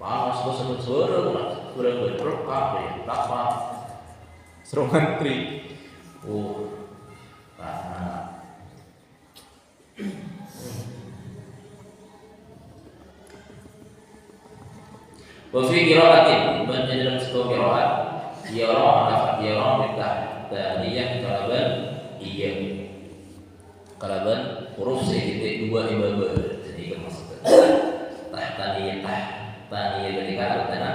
panas bosan suara berkah ya dapat serongan tri karena wafi qiraatin dan dalam satu qiraat yara bitah taniyah kalaban huruf sedikit dua ibabah jadi maksudnya taniyah ketika artinya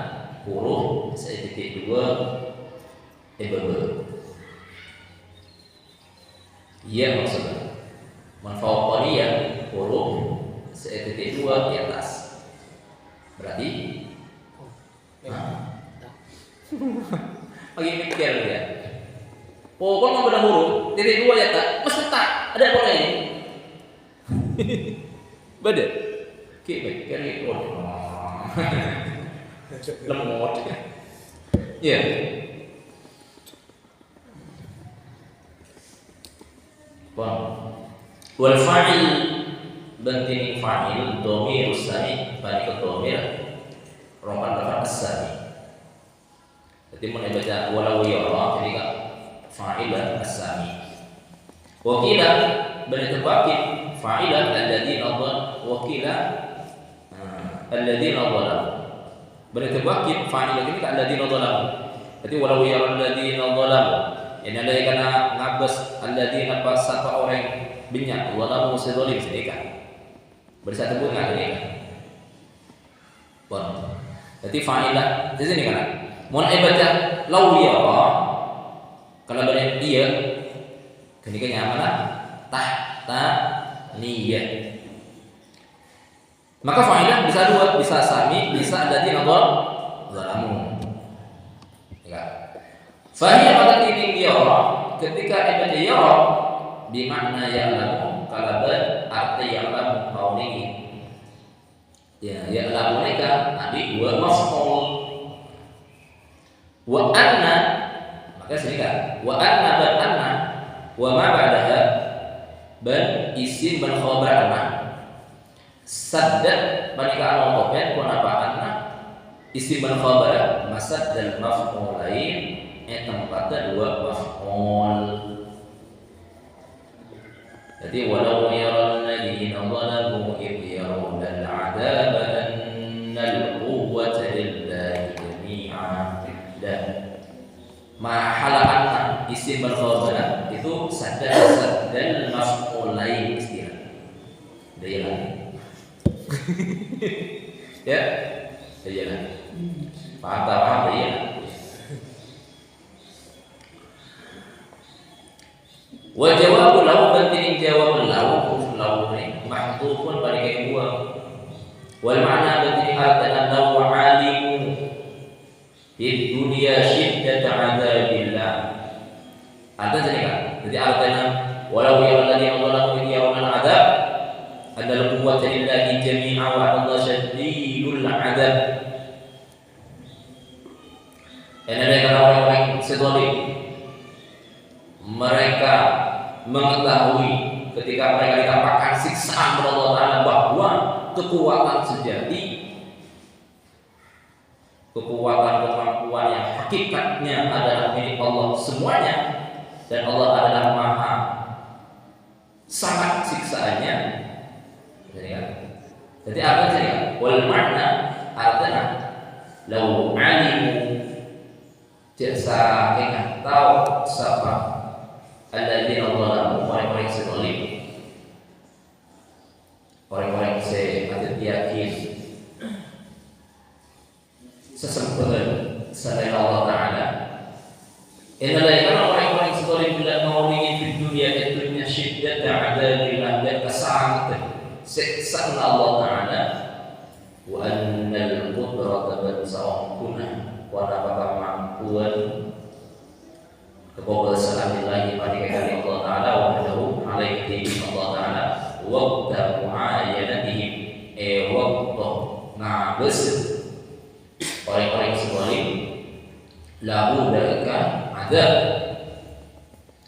huruf sedikit dua ibabah. Iya maksudnya manfaatnya huruf sedikit dua di atas. Berarti lagi mikir dia. Oh, kalau mau huruf titik dua ya tak, mesti tak ada apa ini? Beda. Kiri lemot. Ya. Wal fa'il bantin fa'il dhamir sami bani ke dhamir rokan lafaz as-sami. Jadi mun baca walau yara ketika fa'ilan as-sami. Wakila beritabakin fa'ilan alladziina wakila alladziina dhalamu. Beritabakin fa'ilan ketika alladziina dhalamu. Jadi walau yara alladziina dhalamu. Ini ada karena ngabas alladziina pas satu orang binyak dhalamu sedzalim sedekah. Bersatu pun enggak ini. Bon. Jadi fa'ilah di sini kan. Mun baca lau yara kalau berarti dia kenikahnya mana? Tahta niyah. Maka fa'ilah bisa dua, bisa sami, bisa alladziina dhalamu. Ya. Fahiyah pada titik yara ketika ibadah yara bimakna ya'lamu kalaban arti ya'lamu kaunihi. Ya, ya'lamu mereka nanti dua maf'ul wa anna sehingga wa anna dan anna wa ma ba'daha ban isim ban khabar anna saddat manika anu kopen kun apa anna isim ban khabar masad dan maf'ulain tempatnya dua maf'ul. Jadi walau yaral ladzina zalamu idh yarawna al-'adzaba anna al-quwwata lillahi jami'an. Dan mahalahana isim berkhabar itu sadar dan maf'ulain istilah. Dia lagi. Ya, dia lagi. Paham dia. Wa jawabu lau bantin jawab lau ni mahdhufun bagi kedua. Wal ma'na bantin artana lau alimu di dunia syiddat adzabillah. Artinya jadi kan? Jadi artinya walau ya alladziina zalamu yaumul adzab adalah quwwata lillahi jami'a wa Allah syadidul adzab. Dan ada orang-orang sedzalim mereka mengetahui ketika mereka ditampakkan siksaan oleh Allah Ta'ala bahwa kekuatan sejati, kekuatan kemampuan yang hakikatnya adalah milik Allah semuanya, dan Allah adalah maha sangat siksaannya. Jadi apa saja? Wal makna artinya lau alimu jasa ingat tahu siapa alladzina zalamu orang-orang zalim, orang-orang yang yakin sesempurna selain Allah Ta'ala. Innalaikan orang-orang zalim bila mauliin di dunia itu syiddat adabillah dan kesangatan siksaan Allah Ta'ala wa annal qudrata dan sawangkuna wa nabaka mampuan kekuasaan ilahi pada kali Allah Ta'ala wa hadahu alaihi Allah Ta'ala waqta mu'ayanatihim waqta ngabes orang-orang zalim lahu dalika azab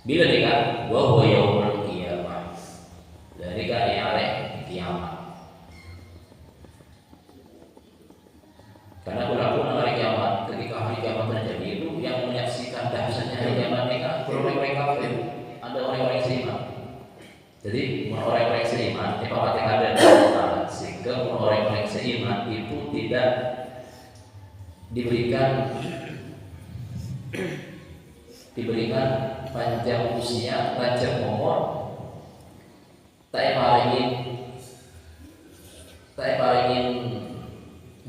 bila dekat wa huwa yaumul qiyamah dari kali hari kiamat. Karena pun hari kiamat, ketika hari kiamat terjadi itu yang menyaksikan dahsyatnya hari kiamat mereka orang-orang kafir, ada orang-orang seiman. Jadi orang-orang seiman itu pasti ada Allah, sehingga orang-orang seiman itu tidak diberikan panjang usia, panjang umur, tak paringin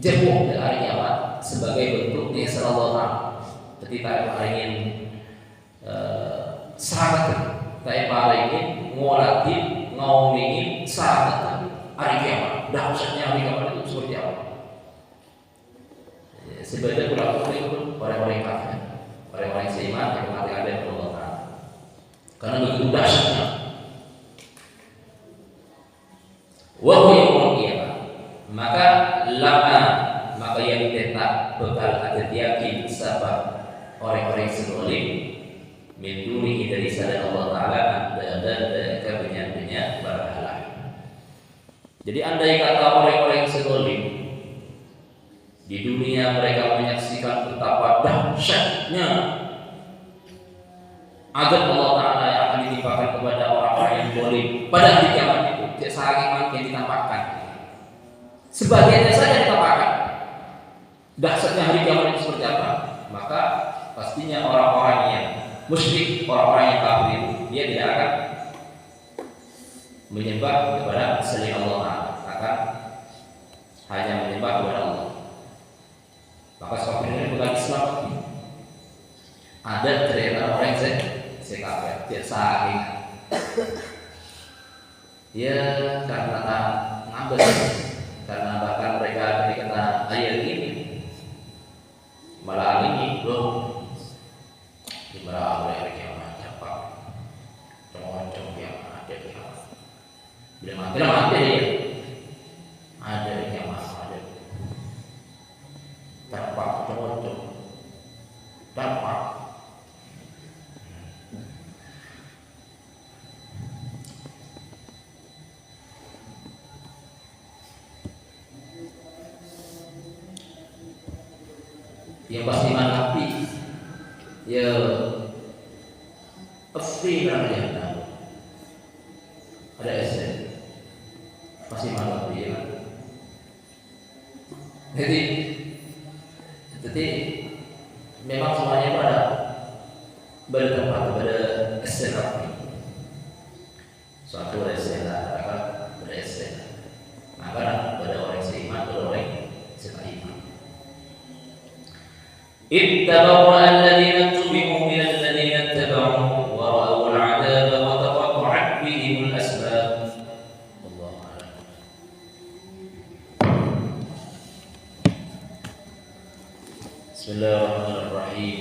jemput dari hari kiamat sebagai bentuk nisra Allah. Jadi tak paringin syarat, tak paringin ngolati ngaumingin syarat hari kiamat. Dahsyatnya hari kiamat itu seperti apa? Sebenarnya kurang itu orang-orang kafir, orang-orang seiman yang mati ada di Allah Ta'ala. Karena begitu dahsyatnya. Wa yaumul qiyamah, maka yang tetap bekal ada yakin sabab orang-orang zalim min dunihi dari selain Allah Ta'ala dan kebenyat-benyat berhala. Jadi andai kata orang-orang zalim di dunia mereka menyaksikan betapa dahsyatnya azab Allah Ta'ala yang akan ditimpakan kepada orang-orang yang zalim pada hari kiamat itu, saking yang ditampakkan. Sebagiannya saja ditampakkan dahsyatnya hari kiamat itu seperti apa, maka pastinya orang-orang yang musyrik, orang-orang yang kafir itu dia tidak akan menyembah kepada selain Allah Ta'ala, akan hanya menyembah kepada Allah. Maka kafir ini bukan Islam. Ada cerita orang yang kafir, dia saking dia karena ngambil, karena bahkan mereka dikata ayat ini malah ini belum dimarahi oleh kiamat apa cong yang ada kiamat bila mati ya ada kiamat ada dapat cong dapat yang pasti manapi ya pasti yang tahu ada esen pasti manapi ya. Jadi memang semuanya pada bertempat pada esen rapi. Suatu esen lah, pada esen. Maka pada orang seiman, pada orang seiman. Ittaba'u alladhina tubi'u min alladhina ittaba'u wa ra'aw al'adaba wa taqatta'at bihim al-asbab. Allahu a'lam. Bismillahirrahmanirrahim.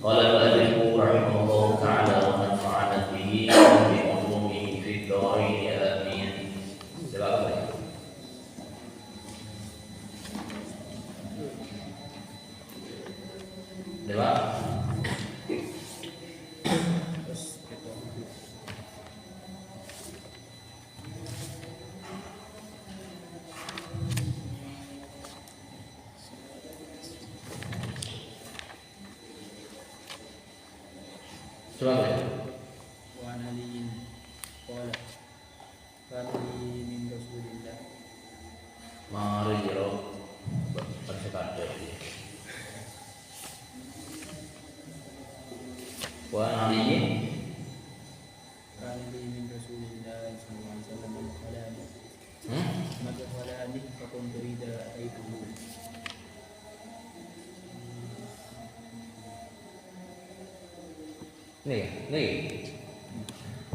Qala al-mu'allif rahimahullahu ta'ala wa nafa'ana bihi wa bi ulumihi fid dharain amin. Silakan. Dewa. Coba boleh. Wa naliyin qala kami min Rasulillah. Mari jero bersekadar. Wa naliyin Kami min Rasulillah sallallahu alaihi wasallam qala maka qala ani fakun turida aitu. Nih.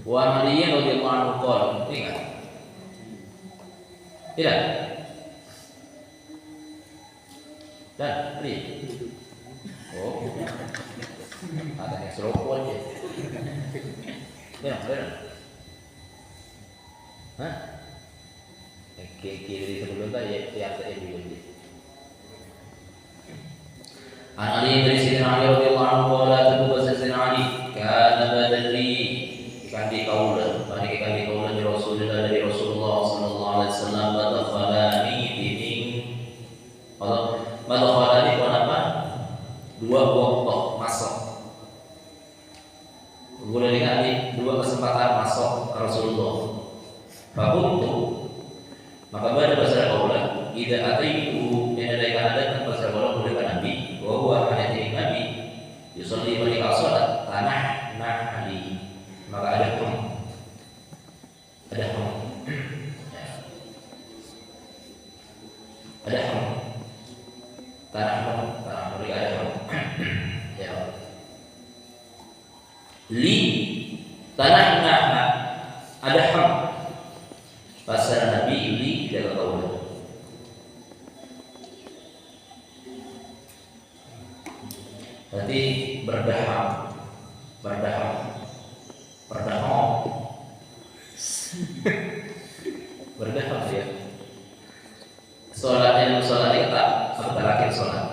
Wa naliyin radhiyallahu anhu qala, ini kan? Tidak. Dan ini. Oh. Ada yang seruput aja. Benar. Hah? Kiri sebelum tadi ya dulu. An Ali dari Sayyidina Ali radhiyallahu anhu qala tabu Sayyidina Ali kana badri ikan di kaula di Rasulullah dari Rasulullah sallallahu alaihi wasallam madkhalani dinin. Kalau madkhalani apa? Dua waktu masuk. Boleh dikali dua kesempatan masuk ke Rasulullah. Fakuntu maka pada bahasa kaula idza ataitu menadaikan adat bahasa kaula boleh kan Nabi bahwa hadits Nabi yusolli mereka salat tanah ali maka ada tanah mereka ada ya li tanah ada bahasa Nabi li jaga kaula. Berarti berdaham ya. Sholatnya tak laki sholat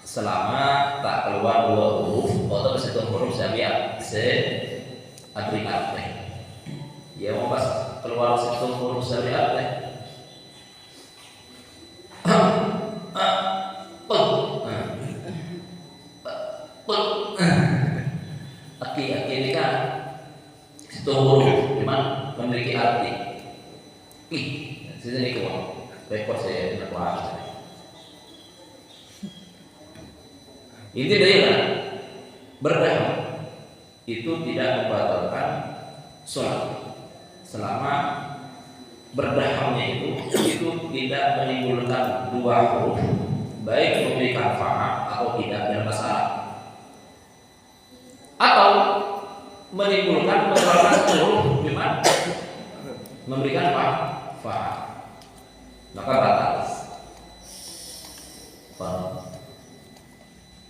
selama tak keluar dua huruf atau satu huruf sabiat adrikat. Ya mau pas keluar satu huruf sabiat Aki ini kan satu huruf memang memiliki arti. Sini keluar. Rekor saya tidak paham. Inti dari berdaham itu tidak membatalkan sholat selama berdahamnya itu tidak menimbulkan dua huruf baik memberikan fa'ah atau tidak dalam bahasa Arab atau menimbulkan beberapa huruf memang memberikan fa'ah maka batal.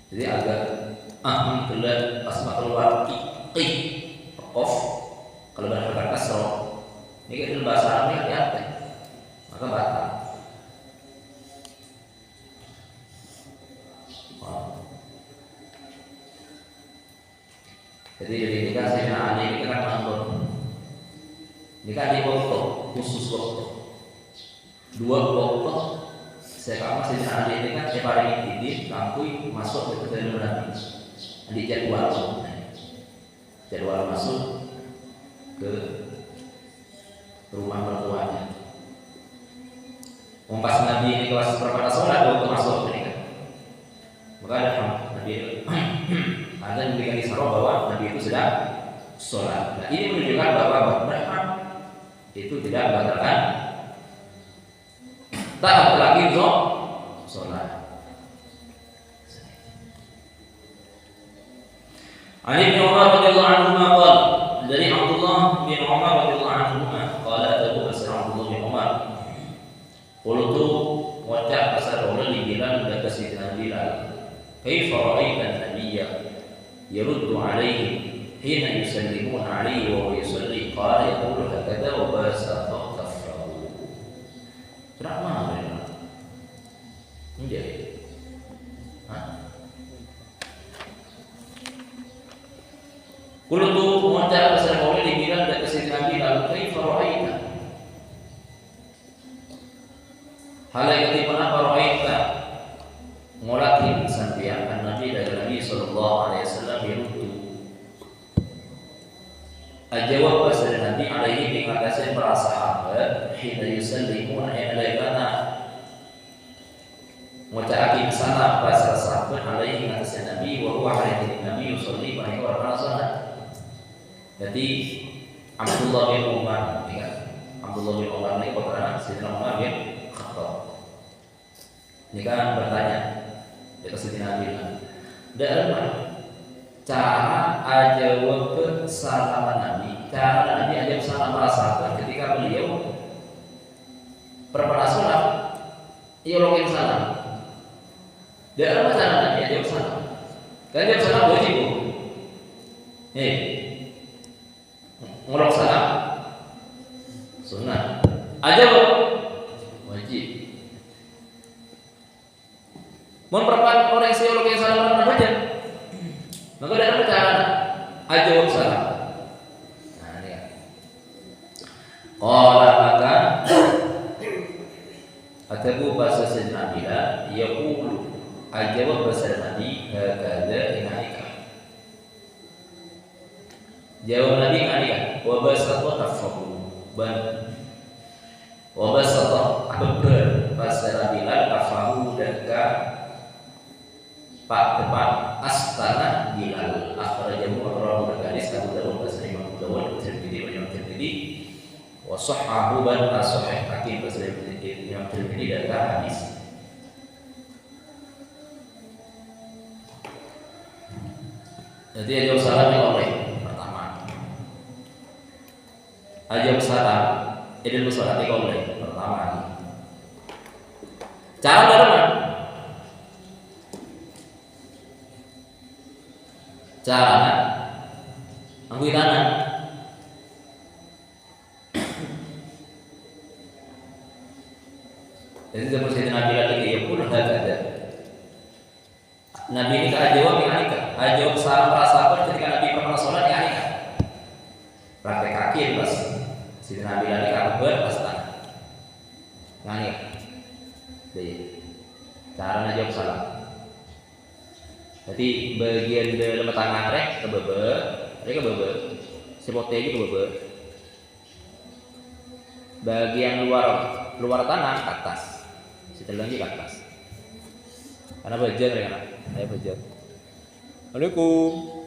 Jadi agar kemudian asma keluar qi qaf kalau berharap kasroh ini kan bahasa Arabnya hati-hati maka batal. Jadi nikah Sayyidina Ali ini kan mantul. Nikah di waktu khusus waktu. Dua waktu Sekarang Sayyidina Ali ini kan paling tinggi lampui masuk ke dalam Nabi. Di jadwal masuk ke rumah mertuanya. Pas Nabi ini kelas berapa sholat waktu masuk ini kan. Maka ada Nabi ada memberikan isyarat bahwa Nabi itu sedang sholat. Nah, ini menunjukkan bahwa mereka itu tidak batalkan tak lagi sholat. Ali bin Umar radhiyallahu anhu qala, dari Abdullah bin Umar radhiyallahu anhu qala Abu Bakar Abdullah bin Umar qultu wajah asar orang dibilang dan Sayyidina Bilal kaifa ra'aita an-nabiyya yaruddu alaihi hina yusallimuna alaihi wa yusalli qala yaqulu hakadha wa basata kaffahu. Kenapa mereka? Enggak. Qultu wajah asar orang dibilang dan Sayyidina Bilal kaifa ra'aita hal yang dimana ra'aita ngolatin sampian Nabi dari Nabi sallallahu alaihi wasallam yaitu ajawab pasal Nabi alaihi mengatasi para sahabat hina yusallimuna ilaikana muta'akim salam pasal sahabat alaihi mengatasi Nabi wa huwa alaihi Nabi yusalli wa huwa rasul. Jadi Abdullah bin Umar Abdullah bin Umar ini putra Sayyidina Umar bin Khattab. Ini kan bertanya dari Sayyidina Bilal, dalam cara ajawab salam Nabi, cara Nabi ajawab salam para sahabat ketika beliau berpada sholat, ia ulangi salam. Dalam cara Nabi ajawab salam, kan ajawab salam wajib. Ngulak salam sunnah, ajawab wajib. Mohon perempuan orang yang ulangi salam mana saja. Maka dalam cara ajawab salam. Nah, ini ya. Qala maka atabu bahasa Sayyidina Bilal yaqulu ajawab bahasa Nabi hakadha inaika. Jawab Nabi kalian wa basata kafahu ban wa basata beber bahasa Bilal kafahu daka pak depan astana Bilal akhrajahu Abu Dawud Abu Dawud bahasa Imam Dawud Tirmidzi Imam Tirmidzi wa sahhahu ban as-sahih Hakim bahasa Imam Tirmidzi data hadis. Jadi ada salam yang oleh ajab salam idul salat oleh pertama cara bagaimana cara angguin tangan jadi zaman Sayyidina Bilal itu ya pun ada Nabi ini ajawab yang anika ajawab salam para sahabat ketika Nabi pernah sholat yang anika praktek kaki pas Sayyidina Bilal ini kabar pastan ngani deh cara najawab salam. Jadi bagian dalam tangan rek kebebe sepote itu kebebe bagian luar tangan ke atas setelah lagi ke atas karena bajan rek anak ayo bajan. Assalamualaikum.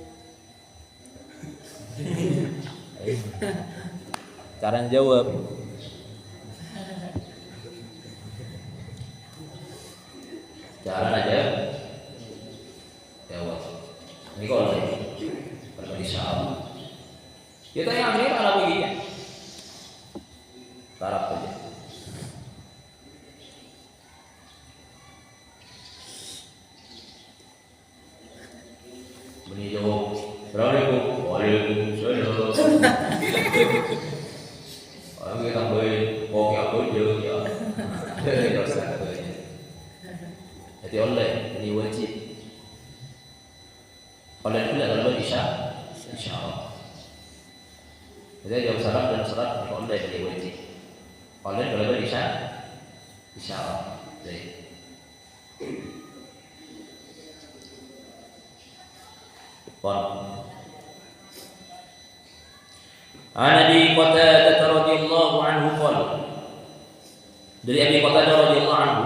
Cara jawab cara aja jawab ini kalau berbagi salam kita yang ini kalau begini tarap aja beli jawab Assalamualaikum Waalaikumsalam. Orang kita boleh kopi apa ya. Jadi oleh ini wajib. Oleh itu adalah insya-Allah. Jadi jawab salam dan salat oleh dari wajib. Oleh kalau insya-Allah. Jadi An Abi Qatadah radhiyallahu anhu qala. Dari Abi Qatadah radhiyallahu anhu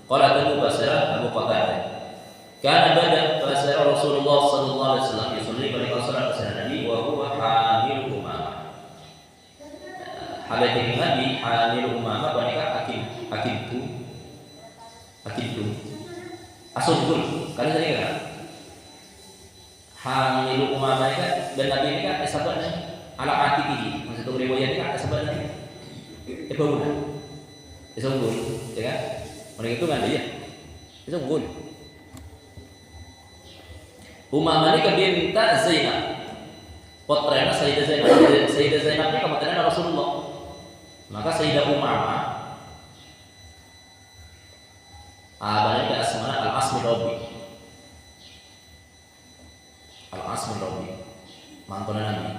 qala tadu basara Abu Qatadah. Kana bada basara Rasulullah sallallahu alaihi wasallam yusalli pada salat Nabi wa huwa hamil umamah. Hadits Nabi hamil umamah banika akidtu asungkul kali tadi kan hamil umamah kan dan Nabi ini kan sahabatnya ala atikihi maksud riwayat ini kan sahabatnya Ibauna isungkul ya kan mereka itu kan dia isungkul Umamah ini binta Zainab putranya Sayyidah Zainab. Sayyidah Zainab ini kemudian Rasulullah. Maka Sayyidah Umamah abangnya ke asmana al-asmi Rabbi. Al-asmi Rabbi mantunya Nabi.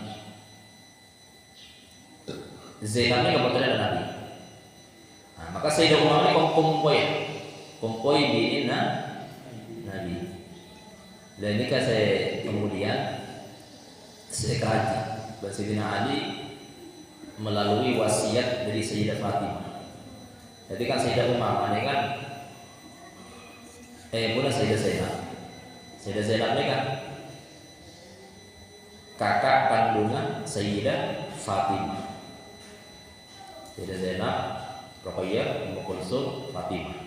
Zainab ini kemudian Nabi. Nah, maka Sayyidah Umamah ini kompoi di Nabi. Dan ini kan saya kemudian saya kaji Sayyidina Ali melalui wasiat dari Sayyidah Fatimah. Jadi kan Sayyidah Umamah ini kan bukan Sayyidah Zainab. Sayyidah Zainab ini kan kakak kandungan Sayyidah Fatimah. Sayyidah Zainab, Ruqayyah, Ummu Kulsum, Fatimah.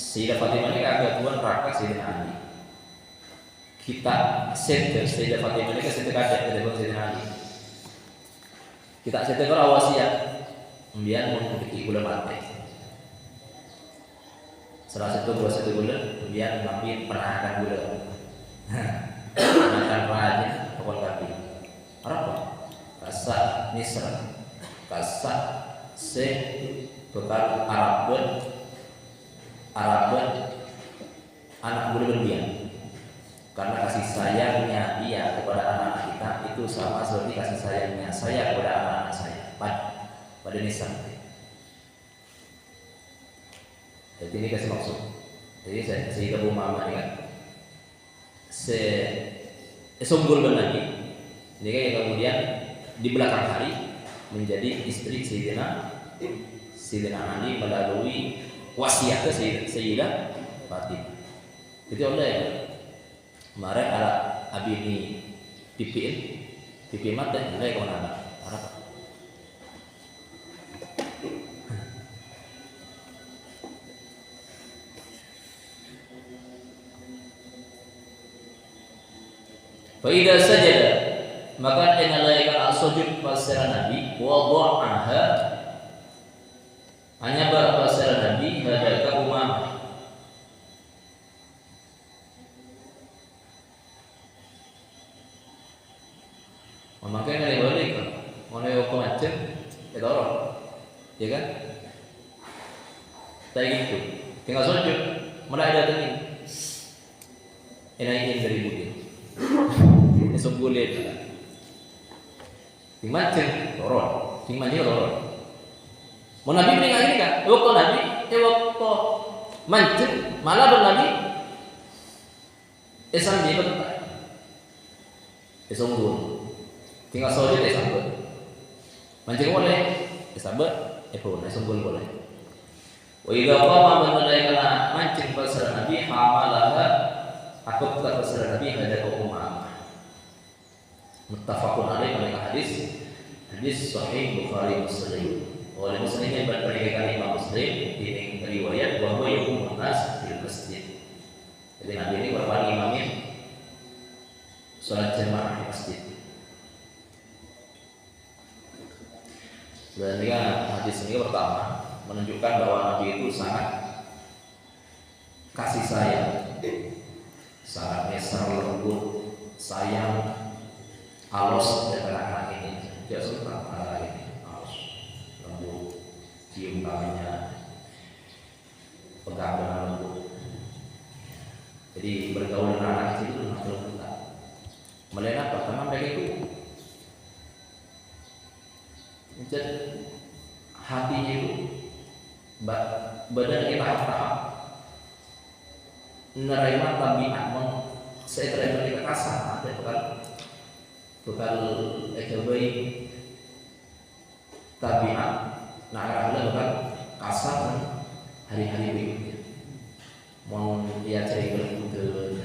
Sayyidah Fatimah ini kan tuan raka Sayyidina Ali. Kita set Sayyidah Fatimah ini kan set kadet dari Sayyidina Ali. Kita set kalau wasiat kemudian memiliki bulan mati. Salah satu bulan kemudian Nabi pernahkan bulan. Pernahkan raja pokok kaki. Apa? Kasa Nisra, kasa se bekal Arab anak muda berdiam karena kasih sayangnya dia kepada anak kita itu sama seperti kasih sayangnya saya kepada anak-anak saya pada nisan. Jadi ini kasih maksud. Jadi saya Umamah ini kan sunggul lagi. Ini kan yang kemudian di belakang hari menjadi istri Sayyidina Ali melalui wasiatnya Sayyidah Fatimah. Jadi oleh kemarin ala abi ini pipi mata oleh kemana Arab. Fa idza sajada maka inalaikan sujud pasal Nabi wada'aha hanya pasal Nabi hadaka Umamah. Makanya dari balik mulai hukum macam itu orang, ya kan? Kayak gitu, tinggal sujud, mulai datengin, enakin dari budi, esok boleh, macam orang, Mau Nabi meninggal ini kan? Waktu Nabi, waktu macam malah bernabi, esam dia betul, esok boleh. Tinggal sujud sabar. Mancing boleh, sabar, pun sungguh boleh. Wa idza qama man mancing pasal Nabi hamalaha aku tak pasal Nabi ada Umamah. Muttafaqun alaih pada hadis sahih Bukhari Muslim. Oleh Muslim yang berkali-kali Imam Muslim ini riwayat bahwa yakumun nas di masjid. Jadi Nabi ini berapa imamnya salat jamaah di masjid. Dan ini hadis ini pertama menunjukkan bahwa Nabi itu sangat kasih sayang, sangat mesra lembut, sayang, halus dan anak-anak ini. Dia suka anak ini halus, lembut, cium tangannya, pegang dengan lembut. Jadi bergaul dengan anak itu maksudnya kita melihat apa? Karena mereka itu jadi hatinya itu badan kita tahap menerima tabiat saya terima kasar ada bekal ekonomi tabiat nah ada bekal kasar hari-hari berikutnya mau dia cari berikut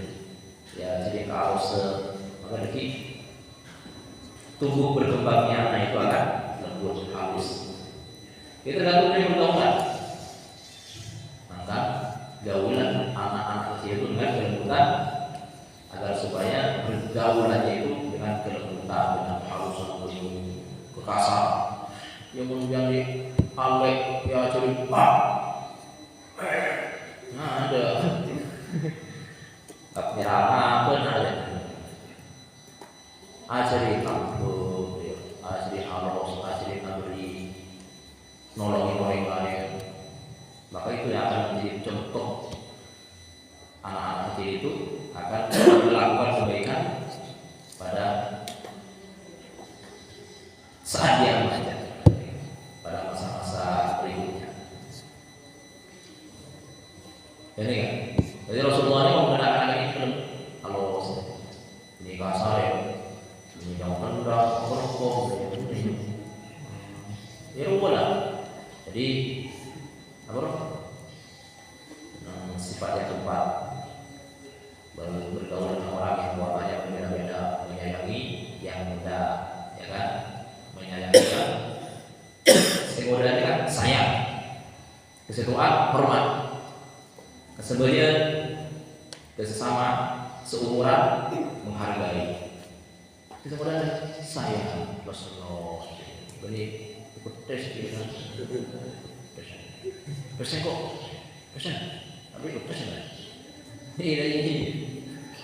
ya jadi kalau maka lagi tumbuh berkembangnya nah itu akan lembut halus itu tergantung dari pergaulan maka gaulan anak-anak kecil itu dengan kelembutan agar supaya pergaulannya itu dengan kelembutan dengan halus kekasar yang kemudian di alek ya cerita nah ada nyerang benar ya ajari kampung ajari halus ajari memberi nolongin orang lain maka itu yang akan menjadi contoh anak-anak kecil itu akan melakukan kebaikan pada saat dia belajar pada masa-masa berikutnya ini kan jadi Rasulullah ini menggunakan ini kalau ini kasar ya ini yang rendah berhukum ya boleh jadi apa sifatnya tempat bergaul dengan orang yang warnanya berbeda-beda menyayangi yang muda ya kan menyayangi kan kemudian kan sayang kesatuan hormat kesebagian kesesama seumuran menghargai kemudian sayang Rasulullah ini ikut tes dia pesen kok pesen tapi ikut pesen kan ini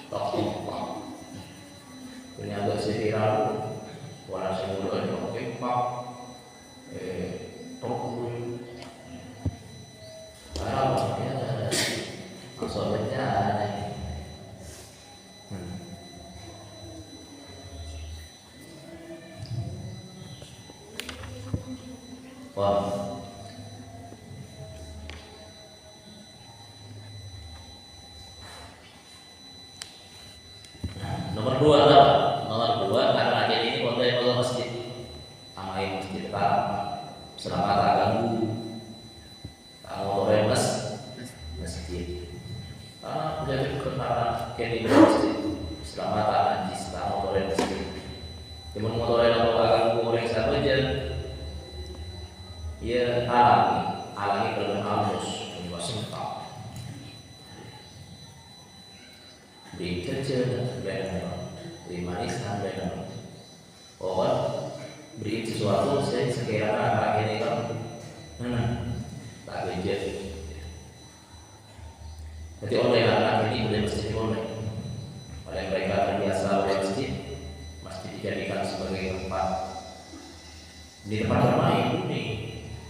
tak ini agak viral warna semula yang kempak tokul ya maksudnya wah nomor dua karena jadi ini kalau masjid amai masjid tetap selama tak ganggu kalau masjid karena menjadi kebenaran kini masjid selama tak najis selama motornya masjid cuma motornya kalau tak ganggu orang satu aja ia halangi kalau halus juga sempat beri kerja dan beri manis dan beri sesuatu saya sekiranya anak ini kan tak kerja jadi oleh anak ini boleh masjid oleh mereka terbiasa oleh masjid dijadikan sebagai tempat di tempat bermain ini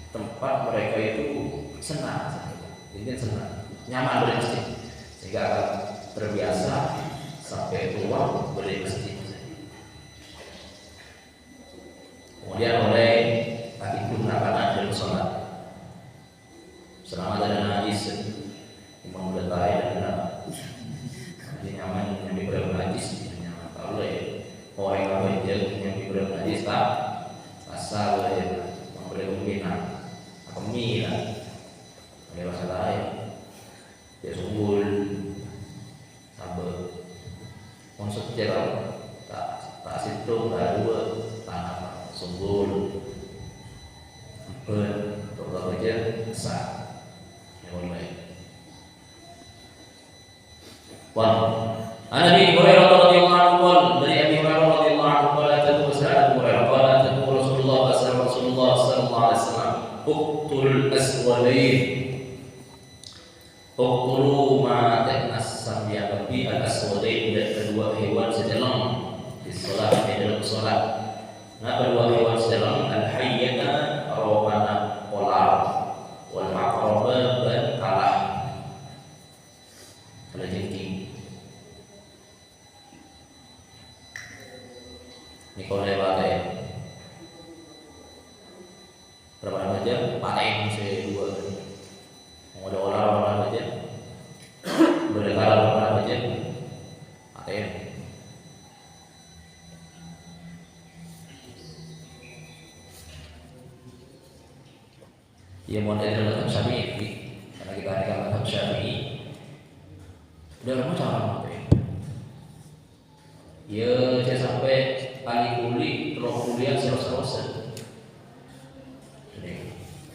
tempat mereka itu senang nyaman oleh masjid sehingga akan terbiasa sampai keluar dari masjid. Kemudian oleh kaki gunakan dalam sholat. Selama ada najis, imam berletai dan jadi nyaman yang diberi najis nyaman. Kalau orang yang berjel yang diberi najis tak asal memberi pembinaan atau mila. Ada masalah lain. Dia sunggul sampai konsep jalan tak situ tak dua tanah sunggul untuk kerja sah yang mulai. An-Nabi Hurairah radhiyallahu anhu dari Abi Hurairah radhiyallahu anhu qala taqulu Abu Hurairah qala taqulu Rasulullah sallallahu alaihi wasallam uqtul aswadain uqtulu ma ta'nas sambiya nabi al-aswadain dan kedua hewan sejalan di salat di dalam salat. Nah kedua hewan sejalan al-hayyata rawana ular wal aqraba dan kalah kalajengking. Ini kalau lewat ya berapa aja pakai saya dua mau ada ular aja berdekat Ya mau dari dalam mazhab Syafi'i, karena kita ada mazhab Syafi'i. Dalam cara apa? Ya saya sampai kali kuli, terus kuliah selesai.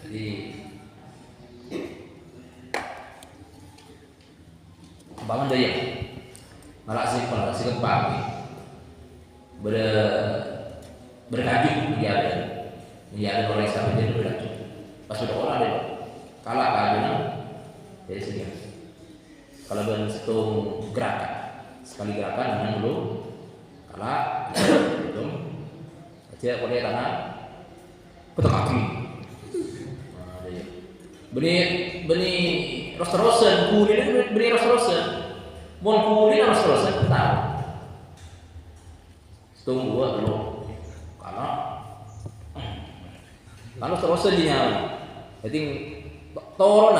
Jadi bangun daya, malah simpel, simpel pagi, berkajuk dia ada orang sampai jadi berkajuk. Pas sudah orang ada, kalah kajunya, jadi sekian. Kalau berhitung gerakan, sekali gerakan dengan dulu, kalah, belum, aja boleh tangan, putar kaki. Beni roster-roster, kulit beni roster-roster, bon kulit roster-roster, tahu. Tunggu dulu, kalau roster dinyala, jadi toron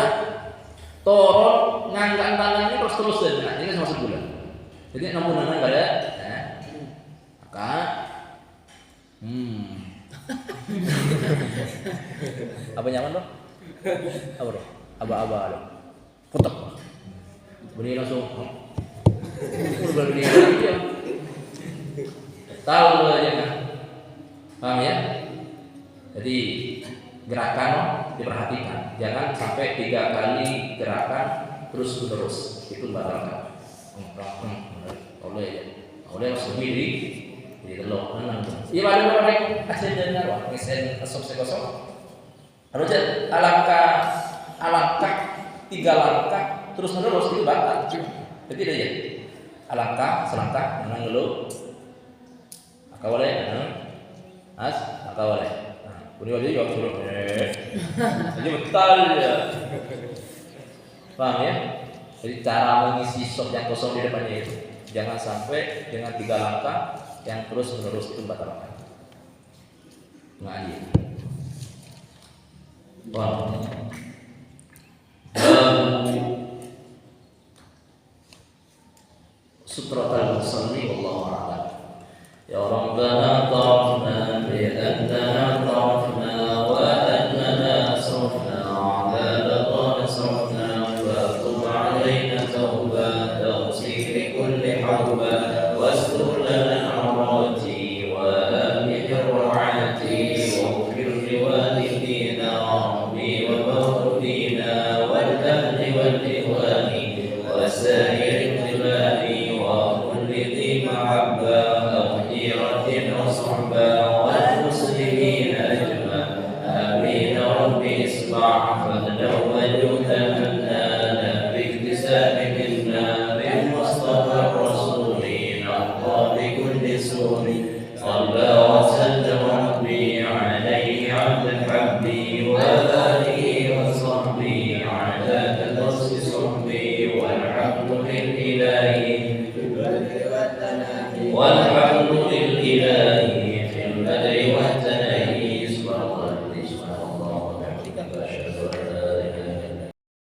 ngangkat tangannya roster-roster, nah ini sama sebulan. Jadi namun nggak ada, maka apa nyaman dong? Apa dong? Aba-aba dong. Putek. Beri langsung. Beri aja. Tahu aja kan? Paham ya? Jadi gerakan diperhatikan. Jangan sampai 3 kali gerakan terus menerus. Itu batalkan. Oleh sendiri jadi telur. Iya ada orang asal dan apa? Ngesen asok sekosong. Harus alangkah 3 langkah terus menerus itu batal. Jadi dia ya. Alangkah selangkah menang dulu. Maka boleh, maka boleh. Ini wajib juga suruh. Jadi betul ya. Paham ya? Jadi cara mengisi sok yang kosong di depannya itu jangan sampai dengan 3 langkah yang terus menerus itu batalkan. Ngaji. Wow. Sutratul musalli wallahu a'lam. Ya Rabbana ta'afna bi annana ta'afna wa annana asrafna ala laqad asrafna wa tub 'alaina tawbatan taghfir kulli hawba wastur lana 'awrati wa amih ru'ati wa ighfir li walidina rabbi wa mawlidina wal ahli wal ikhwani wa sa'iril ibadi wa kulli dhi mahabbah وصحبه والمسلمين أجمع آمين ربي اسمع فضلا وجودا منانا باكتساب منا من مصطفى الرسول نرضى بكل سور صلى وسلم ربي عليه عبد حبي وآله وصحبه على تدرس صحبي والحمد لله والحمد